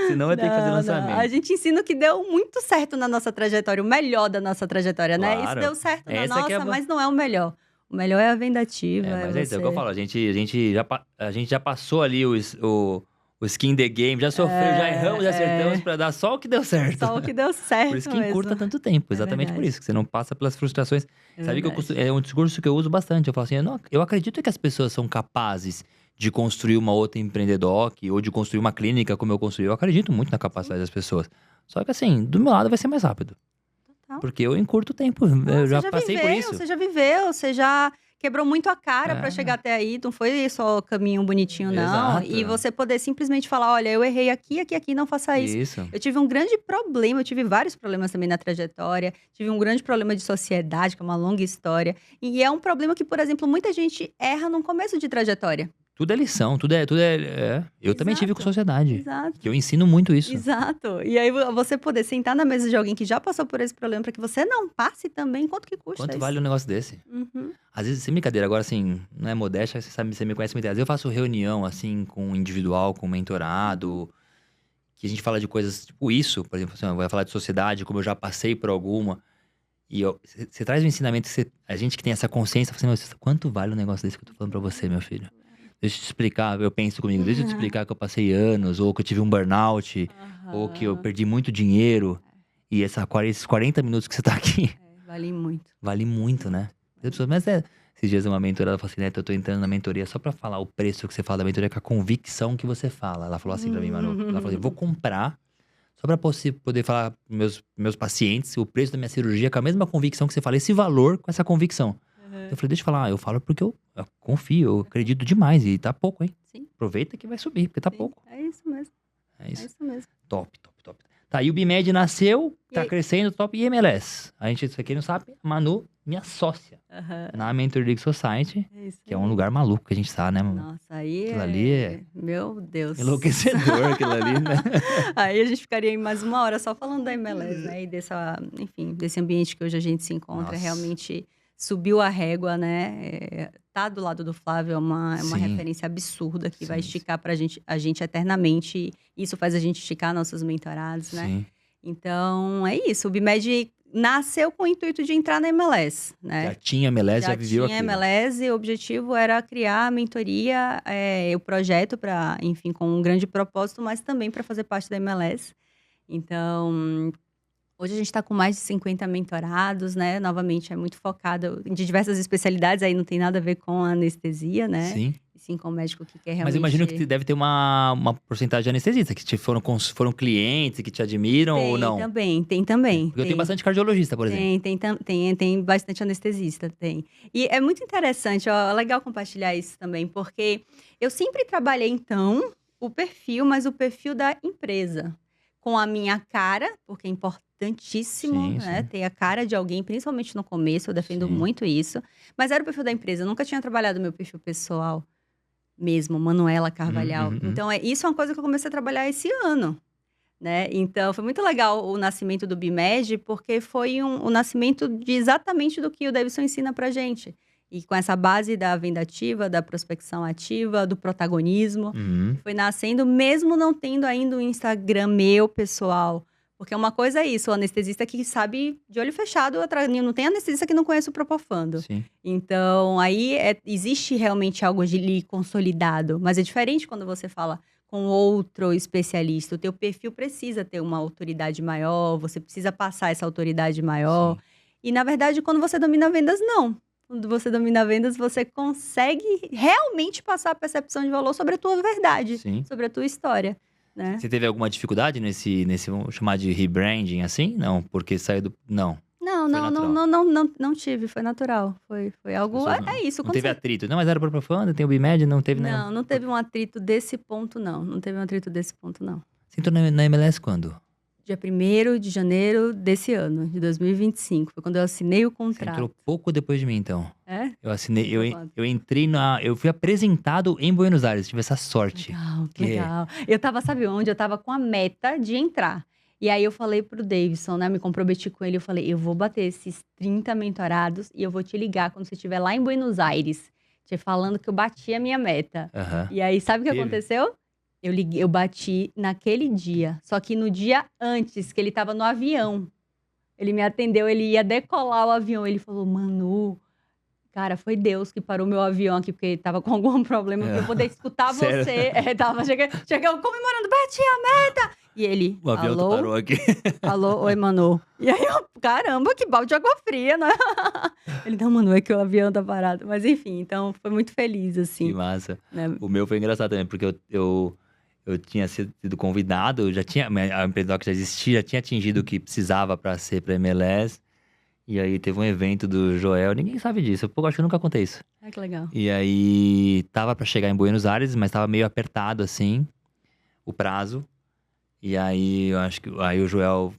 senão vai ter que fazer
Não, não. A
lançamento.
gente ensina o que deu muito certo na nossa trajetória, o melhor da nossa trajetória, né? Isso
Claro.
deu certo na
Essa que é
nossa, mas não é o melhor. O melhor é a venda ativa, é
mas é isso, é o que eu
você.
falo. A gente já passou ali o skin the game, já sofreu, já erramos e acertamos pra dar só o que deu certo.
Só o que deu certo
Por isso que
mesmo.
encurta tanto tempo,
É
exatamente por
verdade.
isso, que você não passa pelas frustrações.
É
Sabe que
verdade.
é um discurso que eu uso bastante. Eu falo assim, eu acredito que as pessoas são capazes de construir uma outra empreendedoc ou de construir uma clínica como eu construí. Eu acredito muito na capacidade das pessoas. Só que assim, do meu lado vai ser mais rápido.
Total.
Porque eu encurto o tempo. Eu já passei por isso.
Você já viveu, você já quebrou muito a cara
É.
pra chegar até aí. Não foi só caminho bonitinho, não.
Exato.
E você poder simplesmente falar, olha, eu errei aqui, não faça isso.
Isso.
Eu tive um grande problema, eu tive vários problemas também na trajetória. Tive um grande problema de sociedade, que é uma longa história. E é um problema que, por exemplo, muita gente erra no começo de trajetória.
Tudo é lição, Eu também tive com
Exato.
sociedade.
Exato.
Que eu ensino muito isso.
Exato. E aí você poder sentar na mesa de alguém que já passou por esse problema para que você não passe também, quanto que custa
Quanto
isso?
vale um negócio desse?
Uhum.
Às vezes, sem brincadeira, agora assim, não é modéstia, você sabe, você me conhece muito. Às vezes eu faço reunião, assim, com individual, com mentorado, que a gente fala de coisas tipo isso, por exemplo, assim, vai falar de sociedade, como eu já passei por alguma. E você traz um ensinamento que a gente que tem essa consciência, fala assim, "Meu, quanto vale um negócio desse que eu tô falando pra você, meu filho? Deixa eu te explicar, eu penso comigo, deixa eu te explicar que eu passei anos, ou que eu tive um burnout, ou que eu
Aham.
perdi muito dinheiro, e esses 40 minutos que você tá aqui,
Vale muito.
vale muito, né? As pessoas, esses dias uma mentorada falou assim, Neto, eu tô entrando na mentoria só pra falar o preço que você fala da mentoria, com a convicção que você fala. Ela falou assim pra mim, Manu, ela falou assim, vou comprar, só pra poder falar pros meus pacientes o preço da minha cirurgia com a mesma convicção que você fala, esse valor com essa convicção. Eu falei, deixa eu falar, eu falo porque eu confio, eu acredito demais, e tá pouco, hein?
Sim.
Aproveita que vai subir, porque tá
Sim,
pouco.
é isso mesmo.
É
É
isso.
isso mesmo.
Top. Tá, e o Bimed nasceu,
E
tá
aí?
crescendo, top, e MLS. A gente, isso aqui não sabe, Manu, minha sócia,
Aham.
na Mentor League Society,
É isso
que é um
aí.
lugar maluco que a gente tá, né, mano?
Nossa, aí
Aquilo ali é
Meu Deus.
enlouquecedor, aquilo ali, né?
Aí a gente ficaria em mais uma hora só falando da MLS, né? E desse ambiente que hoje a gente se encontra.
Nossa.
Realmente subiu a régua, né? Tá do lado do Flávio é uma
Sim.
referência absurda que vai
Sim.
esticar a gente eternamente. Isso faz a gente esticar nossos mentorados, né?
Sim.
Então, é isso. O Bimed nasceu com o intuito de entrar na MLS, né?
Já tinha MLS, já viveu
tinha
aquilo.
MLS e o objetivo era criar a mentoria, o projeto para, enfim, com um grande propósito, mas também para fazer parte da MLS. Então, hoje a gente está com mais de 50 mentorados, né? Novamente, é muito focado de diversas especialidades, aí não tem nada a ver com a anestesia, né?
Sim.
E sim com o médico que quer realmente...
Mas eu imagino que deve ter uma porcentagem de anestesistas, que foram clientes, que te admiram ou não?
Tem também.
Porque eu tenho bastante cardiologista, por exemplo.
Tem bastante anestesista, tem. E é muito interessante, ó, é legal compartilhar isso também, porque eu sempre trabalhei, então, o perfil da empresa. Com a minha cara, porque é importantíssimo,
Sim,
né?
sim.
Ter a cara de alguém, principalmente no começo, eu defendo
Sim.
muito isso. Mas era o perfil da empresa, eu nunca tinha trabalhado meu perfil pessoal mesmo, Manuela Carvalhal.
Uhum.
Então, isso é uma coisa que eu comecei a trabalhar esse ano, né? Então, foi muito legal o nascimento do Bimed, porque foi o nascimento de exatamente do que o Davidson ensina pra gente. E com essa base da venda ativa, da prospecção ativa, do protagonismo,
Uhum.
foi nascendo, mesmo não tendo ainda um Instagram meu pessoal. Porque uma coisa é isso, o anestesista que sabe de olho fechado, não tem anestesista que não conhece o Propofando.
Sim.
Então, aí existe realmente algo de ali consolidado. Mas é diferente quando você fala com outro especialista. O teu perfil precisa ter uma autoridade maior, você precisa passar essa autoridade maior.
Sim.
E, na verdade, quando você domina vendas, não. Quando você domina vendas, você consegue realmente passar a percepção de valor sobre a tua verdade,
Sim.
sobre a tua história, né?
Você teve alguma dificuldade nesse vamos chamar de rebranding, assim? Não, porque saiu do... Não.
Não tive, foi natural. Foi algo.
Pessoas não-
É isso.
Não
quando
teve
você-
atrito. Não, mas era Propofando, tem o Bimed, não teve, né?
Não teve um atrito desse ponto, não. Não teve um atrito desse ponto, não.
Você entrou na MLS quando?
Dia 1º de janeiro desse ano, de 2025. Foi quando eu assinei o
Você
contrato.
entrou pouco depois de mim, então.
É?
Eu assinei, eu,
Aprovado.
eu entrei eu fui apresentado em Buenos Aires, tive essa sorte.
Legal, que
Que-
legal. Eu tava, sabe onde? Eu tava com a meta de entrar. E aí eu falei pro Davidson, né? Me comprometi com ele. Eu falei, eu vou bater esses 30 mentorados e eu vou te ligar quando você estiver lá em Buenos Aires, te falando que eu bati a minha meta.
Aham.
E aí, sabe o que
Teve?
aconteceu? Eu bati naquele dia. Só que no dia antes, que ele tava no avião. Ele me atendeu, ele ia decolar o avião. Ele falou, Manu, cara, foi Deus que parou meu avião aqui, porque tava com algum problema, pra eu poder escutar
Sério?
você. Cheguei comemorando, bati a meta! E ele,
O avião
alô?
parou aqui.
Alô, oi, Manu. E aí eu, caramba, que balde de água fria, né? Ele, não, Manu, é que o avião tá parado. Mas enfim, então foi muito feliz,
Que
assim,
massa.
né?
O meu foi engraçado também, porque eu tinha sido convidado, a Empreendedoc já existia, já tinha atingido o que precisava para ser para MLS. E aí teve um evento do Joel, ninguém sabe disso, pô, acho que eu nunca contei isso.
Ai, que legal.
E aí tava para chegar em Buenos Aires, mas tava meio apertado assim, o prazo. E aí eu acho que aí o Joel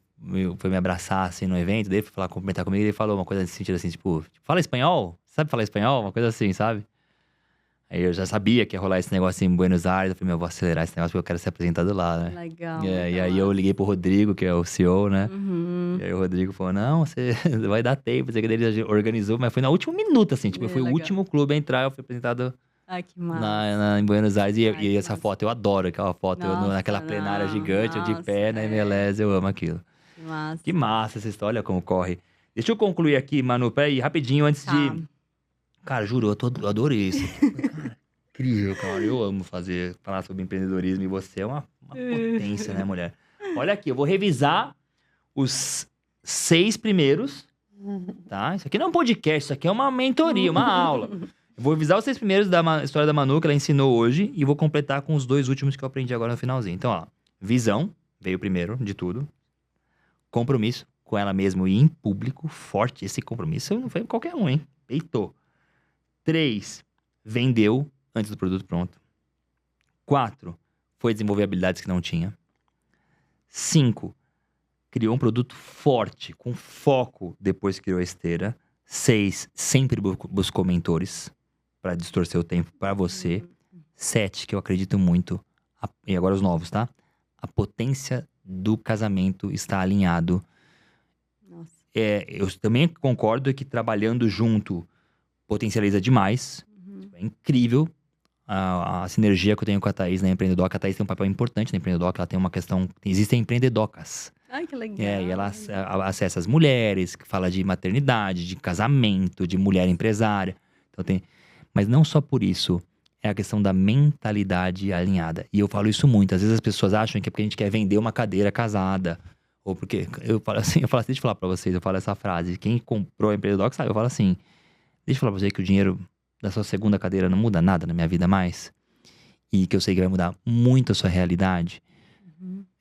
foi me abraçar assim no evento, daí foi falar, cumprimentar comigo, e ele falou uma coisa nesse sentido assim, tipo, fala espanhol? Sabe falar espanhol? Uma coisa assim, sabe? Aí eu já sabia que ia rolar esse negócio em Buenos Aires. Eu falei, meu, eu vou acelerar esse negócio porque eu quero ser apresentado lá, né?
Legal.
E aí eu liguei pro Rodrigo, que é o CEO, né?
Uhum.
E aí o Rodrigo falou, não, você vai dar tempo. Você que ele organizou, mas foi no último minuto, assim. Tipo, eu fui o
Legal.
último clube a entrar, eu fui apresentado
Ai, que massa.
em Buenos Aires.
Ai,
E
que
essa
massa.
foto, eu adoro aquela foto.
Nossa,
Naquela plenária
não,
gigante, eu de pé na
nossa,
MLS, eu amo aquilo.
Que massa.
Que massa essa história, como corre. Deixa eu concluir aqui, Manu, peraí, rapidinho, antes
Tá.
de... Cara, juro, eu adorei isso aqui. Cara, incrível, cara. Eu amo falar sobre empreendedorismo e você é uma potência, né, mulher? Olha aqui, eu vou revisar os 6 primeiros, tá? Isso aqui não é um podcast, isso aqui é uma mentoria, uma aula. Eu vou revisar os 6 primeiros da história da Manu, que ela ensinou hoje, e vou completar com os 2 últimos que eu aprendi agora no finalzinho. Então, ó, visão, veio primeiro de tudo. Compromisso com ela mesma e em público, forte. Esse compromisso não foi qualquer um, hein? Peitou. 3, vendeu antes do produto pronto. 4, foi desenvolver habilidades que não tinha. 5, criou um produto forte, com foco, depois criou a esteira. 6, sempre buscou mentores para distorcer o tempo para você. 7, que eu acredito muito, e agora os novos, tá? A potência do casamento está alinhado.
Nossa.
Eu também concordo que trabalhando junto potencializa demais. É incrível a sinergia que eu tenho com a Thaís na Empreendedoc. A Thaís tem um papel importante na Empreendedoc. Ela tem uma questão... Existem empreendedocas.
Ai, que legal.
E ela acessa as mulheres, que fala de maternidade, de casamento, de mulher empresária. Então mas não só por isso. É a questão da mentalidade alinhada. E eu falo isso muito. Às vezes as pessoas acham que é porque a gente quer vender uma cadeira casada. Ou porque... Eu falo assim, deixa eu falar pra vocês. Eu falo essa frase. Quem comprou a Empreendedoc sabe. Eu falo assim... Deixa eu falar pra você que o dinheiro da sua segunda cadeira não muda nada na minha vida mais. E que eu sei que vai mudar muito a sua realidade.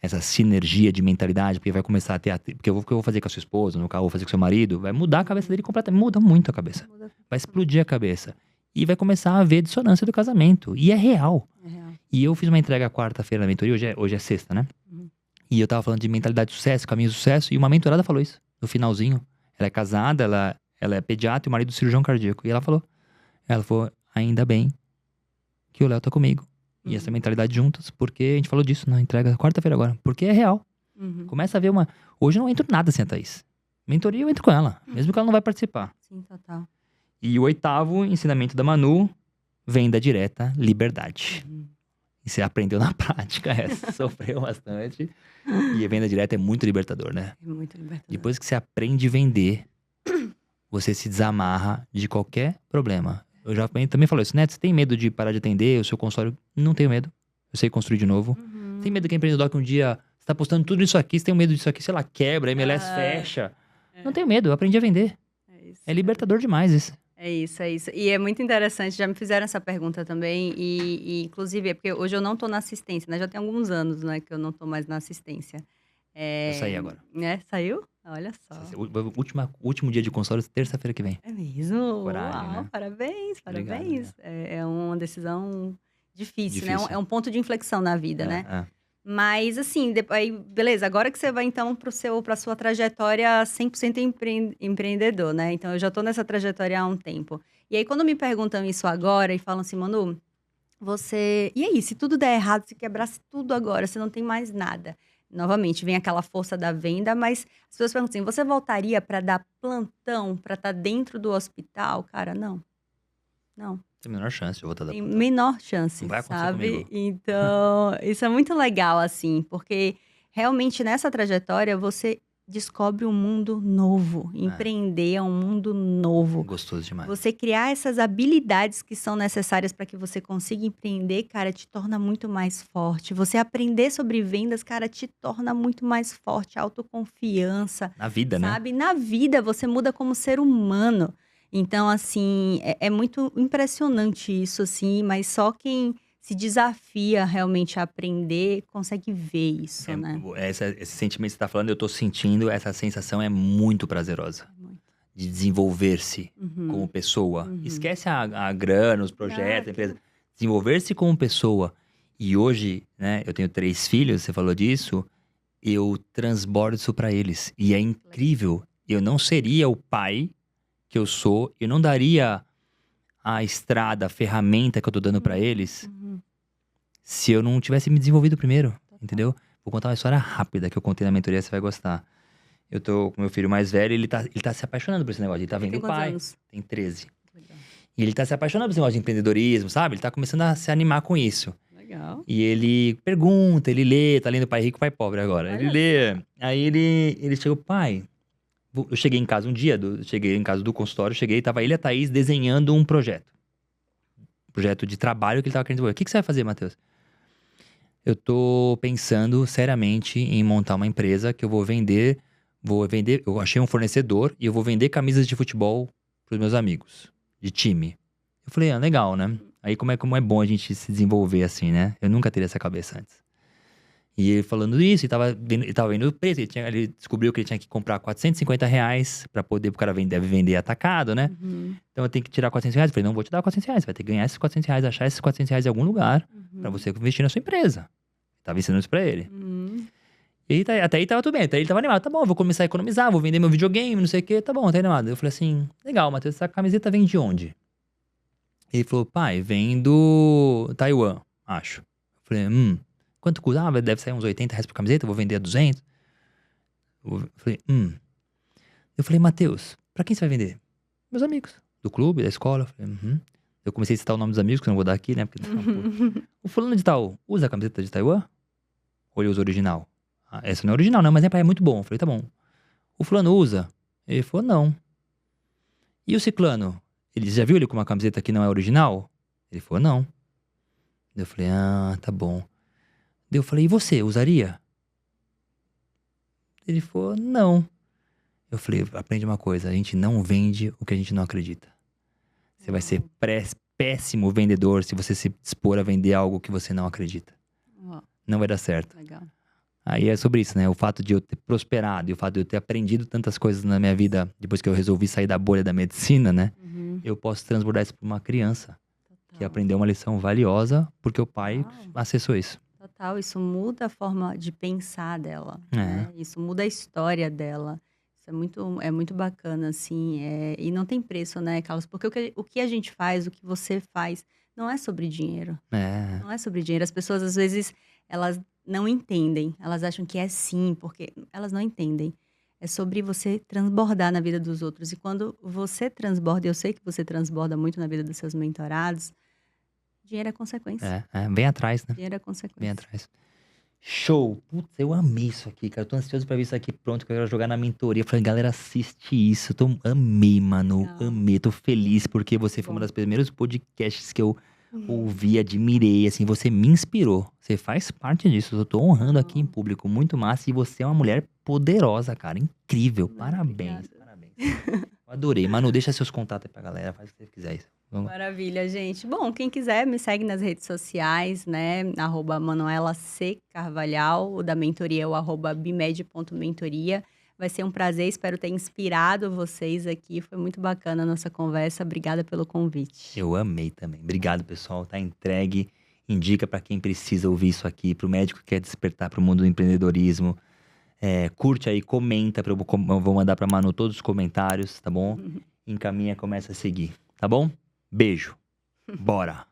Essa sinergia de mentalidade, porque vai começar a ter... Porque o que eu vou fazer com a sua esposa, no carro, vou fazer com o seu marido, vai mudar a cabeça dele completamente. Muda muito a cabeça. Vai explodir a cabeça. E vai começar a haver dissonância do casamento. E é real.
É real.
E eu fiz uma entrega quarta-feira na mentoria, hoje é sexta, né? E eu tava falando de mentalidade de sucesso, caminho de sucesso, e uma mentorada falou isso, no finalzinho. Ela é casada, ela é pediatra e o marido cirurgião cardíaco. E ela falou, ainda bem que o Léo tá comigo. E essa mentalidade juntas, porque a gente falou disso na entrega quarta-feira agora. Porque é real. Começa a ver Hoje eu não entro nada sem a Thaís. Mentoria eu entro com ela, mesmo que ela não vai participar.
Sim, total.
E o 8º ensinamento da Manu, venda direta, liberdade. E você aprendeu na prática essa, sofreu bastante. E a venda direta é muito libertador, né?
É muito libertador.
Depois que você aprende a vender, você se desamarra de qualquer problema. Eu já também falei isso, né? Você tem medo de parar de atender o seu consultório? Não tenho medo. Eu sei construir de novo. Tem medo que a Empreendedoc um dia... Você tá postando tudo isso aqui, você tem medo disso aqui, sei lá, quebra, a MLS fecha. Não tenho medo, eu aprendi a vender. É libertador demais isso.
É isso. E é muito interessante, já me fizeram essa pergunta também, e inclusive é porque hoje eu não tô na assistência, né? Já tem alguns anos, né, que eu não tô mais na assistência.
Eu saí agora.
Saiu? Olha só.
Último dia de consultório, terça-feira que vem.
É mesmo?
Coragem,
Uau,
né?
parabéns.
Obrigado,
É uma decisão difícil, né?
Difícil.
É um ponto de inflexão na vida, né? Mas assim, aí, beleza, agora que você vai então pra sua trajetória 100% empreendedor, né? Então eu já tô nessa trajetória há um tempo. E aí quando me perguntam isso agora e falam assim, Manu, e aí, se tudo der errado, se quebrasse tudo agora, você não tem mais nada. Novamente, vem aquela força da venda, mas as pessoas perguntam assim: você voltaria para dar plantão, para estar dentro do hospital? Cara, não. Não.
Tem a menor chance de eu voltar da
Tem
plantão.
menor chance,
Não vai acontecer
sabe?
comigo.
Então, isso é muito legal, assim, porque realmente nessa trajetória você descobre um mundo novo.
É,
Empreender é um mundo
é
novo.
gostoso demais.
Você criar essas habilidades que são necessárias para que você consiga empreender, cara, te torna muito mais forte. Você aprender sobre vendas, cara, te torna muito mais forte, autoconfiança,
Na vida, né?
sabe? Na vida, você muda como ser humano. Então, assim, é muito impressionante isso, assim, mas só quem se desafia realmente a aprender consegue ver isso, né?
Esse sentimento que você tá falando, eu tô sentindo, essa sensação é muito prazerosa.
Muito.
De desenvolver-se como
Uhum,
pessoa.
uhum.
Esquece a grana, os projetos, a empresa. Desenvolver-se como pessoa. E hoje, né, eu tenho 3 filhos, você falou disso, eu transbordo isso pra eles. E é incrível. Eu não seria o pai que eu sou, eu não daria a estrada, a ferramenta que eu tô dando pra eles
Uhum.
se eu não tivesse me desenvolvido primeiro,
Total.
entendeu? Vou contar uma história rápida que eu contei na mentoria, você vai gostar. Eu tô com meu filho mais velho, ele tá se apaixonando por esse negócio. Ele tá
Ele
vendo
tem
o
quantos
pai,
anos?
tem 13.
Legal.
E ele tá se apaixonando por esse negócio de empreendedorismo, sabe? Ele tá começando a se animar com isso.
Legal.
E ele pergunta, ele lê, tá lendo Pai Rico, Pai Pobre agora. Ele
Olha
lê. Aí ele chegou, pai. Eu cheguei em casa um dia, cheguei em casa do consultório, tava ele e a Thaís desenhando um projeto. Um projeto de trabalho que ele tava querendo desenvolver. O que você vai fazer, Matheus? Eu tô pensando seriamente em montar uma empresa que eu vou vender. Eu achei um fornecedor e eu vou vender camisas de futebol pros meus amigos, de time. Eu falei, legal, né? Aí como é bom a gente se desenvolver assim, né? Eu nunca teria essa cabeça antes. E ele falando isso, ele tava vendo o preço, ele descobriu que ele tinha que comprar R$ 450 pra poder, o cara deve vender atacado, né?
Uhum,
Então eu tenho que tirar R$ 400. Eu falei, não vou te dar R$ 400, você vai ter que ganhar esses R$ 400, achar esses R$ 400 em algum lugar pra
uhum,
você investir na sua empresa. Tava ensinando isso pra ele.
uhum.
E aí, até aí tava tudo bem, até aí ele tava animado. Tá bom, eu vou começar a economizar, vou vender meu videogame, não sei o que, tá bom, tá animado. Eu falei assim, legal, Matheus, essa camiseta vem de onde? Ele falou, pai, vem do Taiwan, acho. Eu falei, quanto custa? Ah, deve sair uns R$ 80 por camiseta, eu vou vender a 200. Eu falei, Eu falei, Matheus, pra quem você vai vender? Meus amigos, do clube, da escola. Eu falei. Eu comecei a citar o nome dos amigos, que eu não vou dar aqui, né? Porque, o fulano de tal, usa a camiseta de Taiwan? Ou ele usa original? Ah, essa não é original, não, mas é muito bom. Eu falei, tá bom. O fulano usa? Ele falou, não. E o ciclano? Ele já viu ele com uma camiseta que não é original? Ele falou, não. Eu falei, tá bom. Daí eu falei, e você, usaria? Ele falou, não. Eu falei, aprende uma coisa, a gente não vende o que a gente não acredita. Você vai ser péssimo vendedor se você se dispor a vender algo que você não acredita.
Ó,
Não vai dar certo.
legal.
Aí é sobre isso, né? O fato de eu ter prosperado e o fato de eu ter aprendido tantas coisas na minha vida, depois que eu resolvi sair da bolha da medicina, né?
Uhum,
Eu posso transbordar isso para uma criança que
total.
aprendeu uma lição valiosa porque o pai
Total.
acessou isso.
Total, isso muda a forma de pensar dela,
É.
né? Isso muda a história dela. Isso é muito bacana, assim. E não tem preço, né, Carlos? Porque o que a gente faz, o que você faz, não é sobre dinheiro.
É.
Não é sobre dinheiro. As pessoas, às vezes, elas não entendem. Elas acham que é sim, porque elas não entendem. É sobre você transbordar na vida dos outros. E quando você transborda, e eu sei que você transborda muito na vida dos seus mentorados, dinheiro é consequência.
Vem atrás, né?
Dinheiro é
Vem
consequência.
atrás. Show! Putz, eu amei isso aqui, cara. Eu tô ansioso pra ver isso aqui pronto, que eu quero jogar na mentoria. Eu falei, galera, assiste isso. Amei, mano.
Legal.
Amei. Tô feliz porque você foi uma das primeiros podcasts que eu ouvi, admirei. Assim, você me inspirou. Você faz parte disso. Eu tô honrando aqui em público. Muito massa. E você é uma mulher poderosa, cara. Incrível. Parabéns.
Obrigada.
Parabéns. Eu adorei. Manu, deixa seus contatos aí pra galera. Faz o que você quiser. Vamos.
Maravilha, gente. Bom, quem quiser me segue nas redes sociais, né? @Manuela C. Carvalhal, o da mentoria é o @bimed.mentoria. Vai ser um prazer, espero ter inspirado vocês aqui. Foi muito bacana a nossa conversa. Obrigada pelo convite.
Eu amei também. Obrigado, pessoal. Tá entregue. indica para quem precisa ouvir isso aqui, pro médico que quer despertar pro mundo do empreendedorismo. Curte aí, comenta, eu vou mandar pra Manu todos os comentários, tá bom? Encaminha, começa a seguir, tá bom? Beijo. Bora!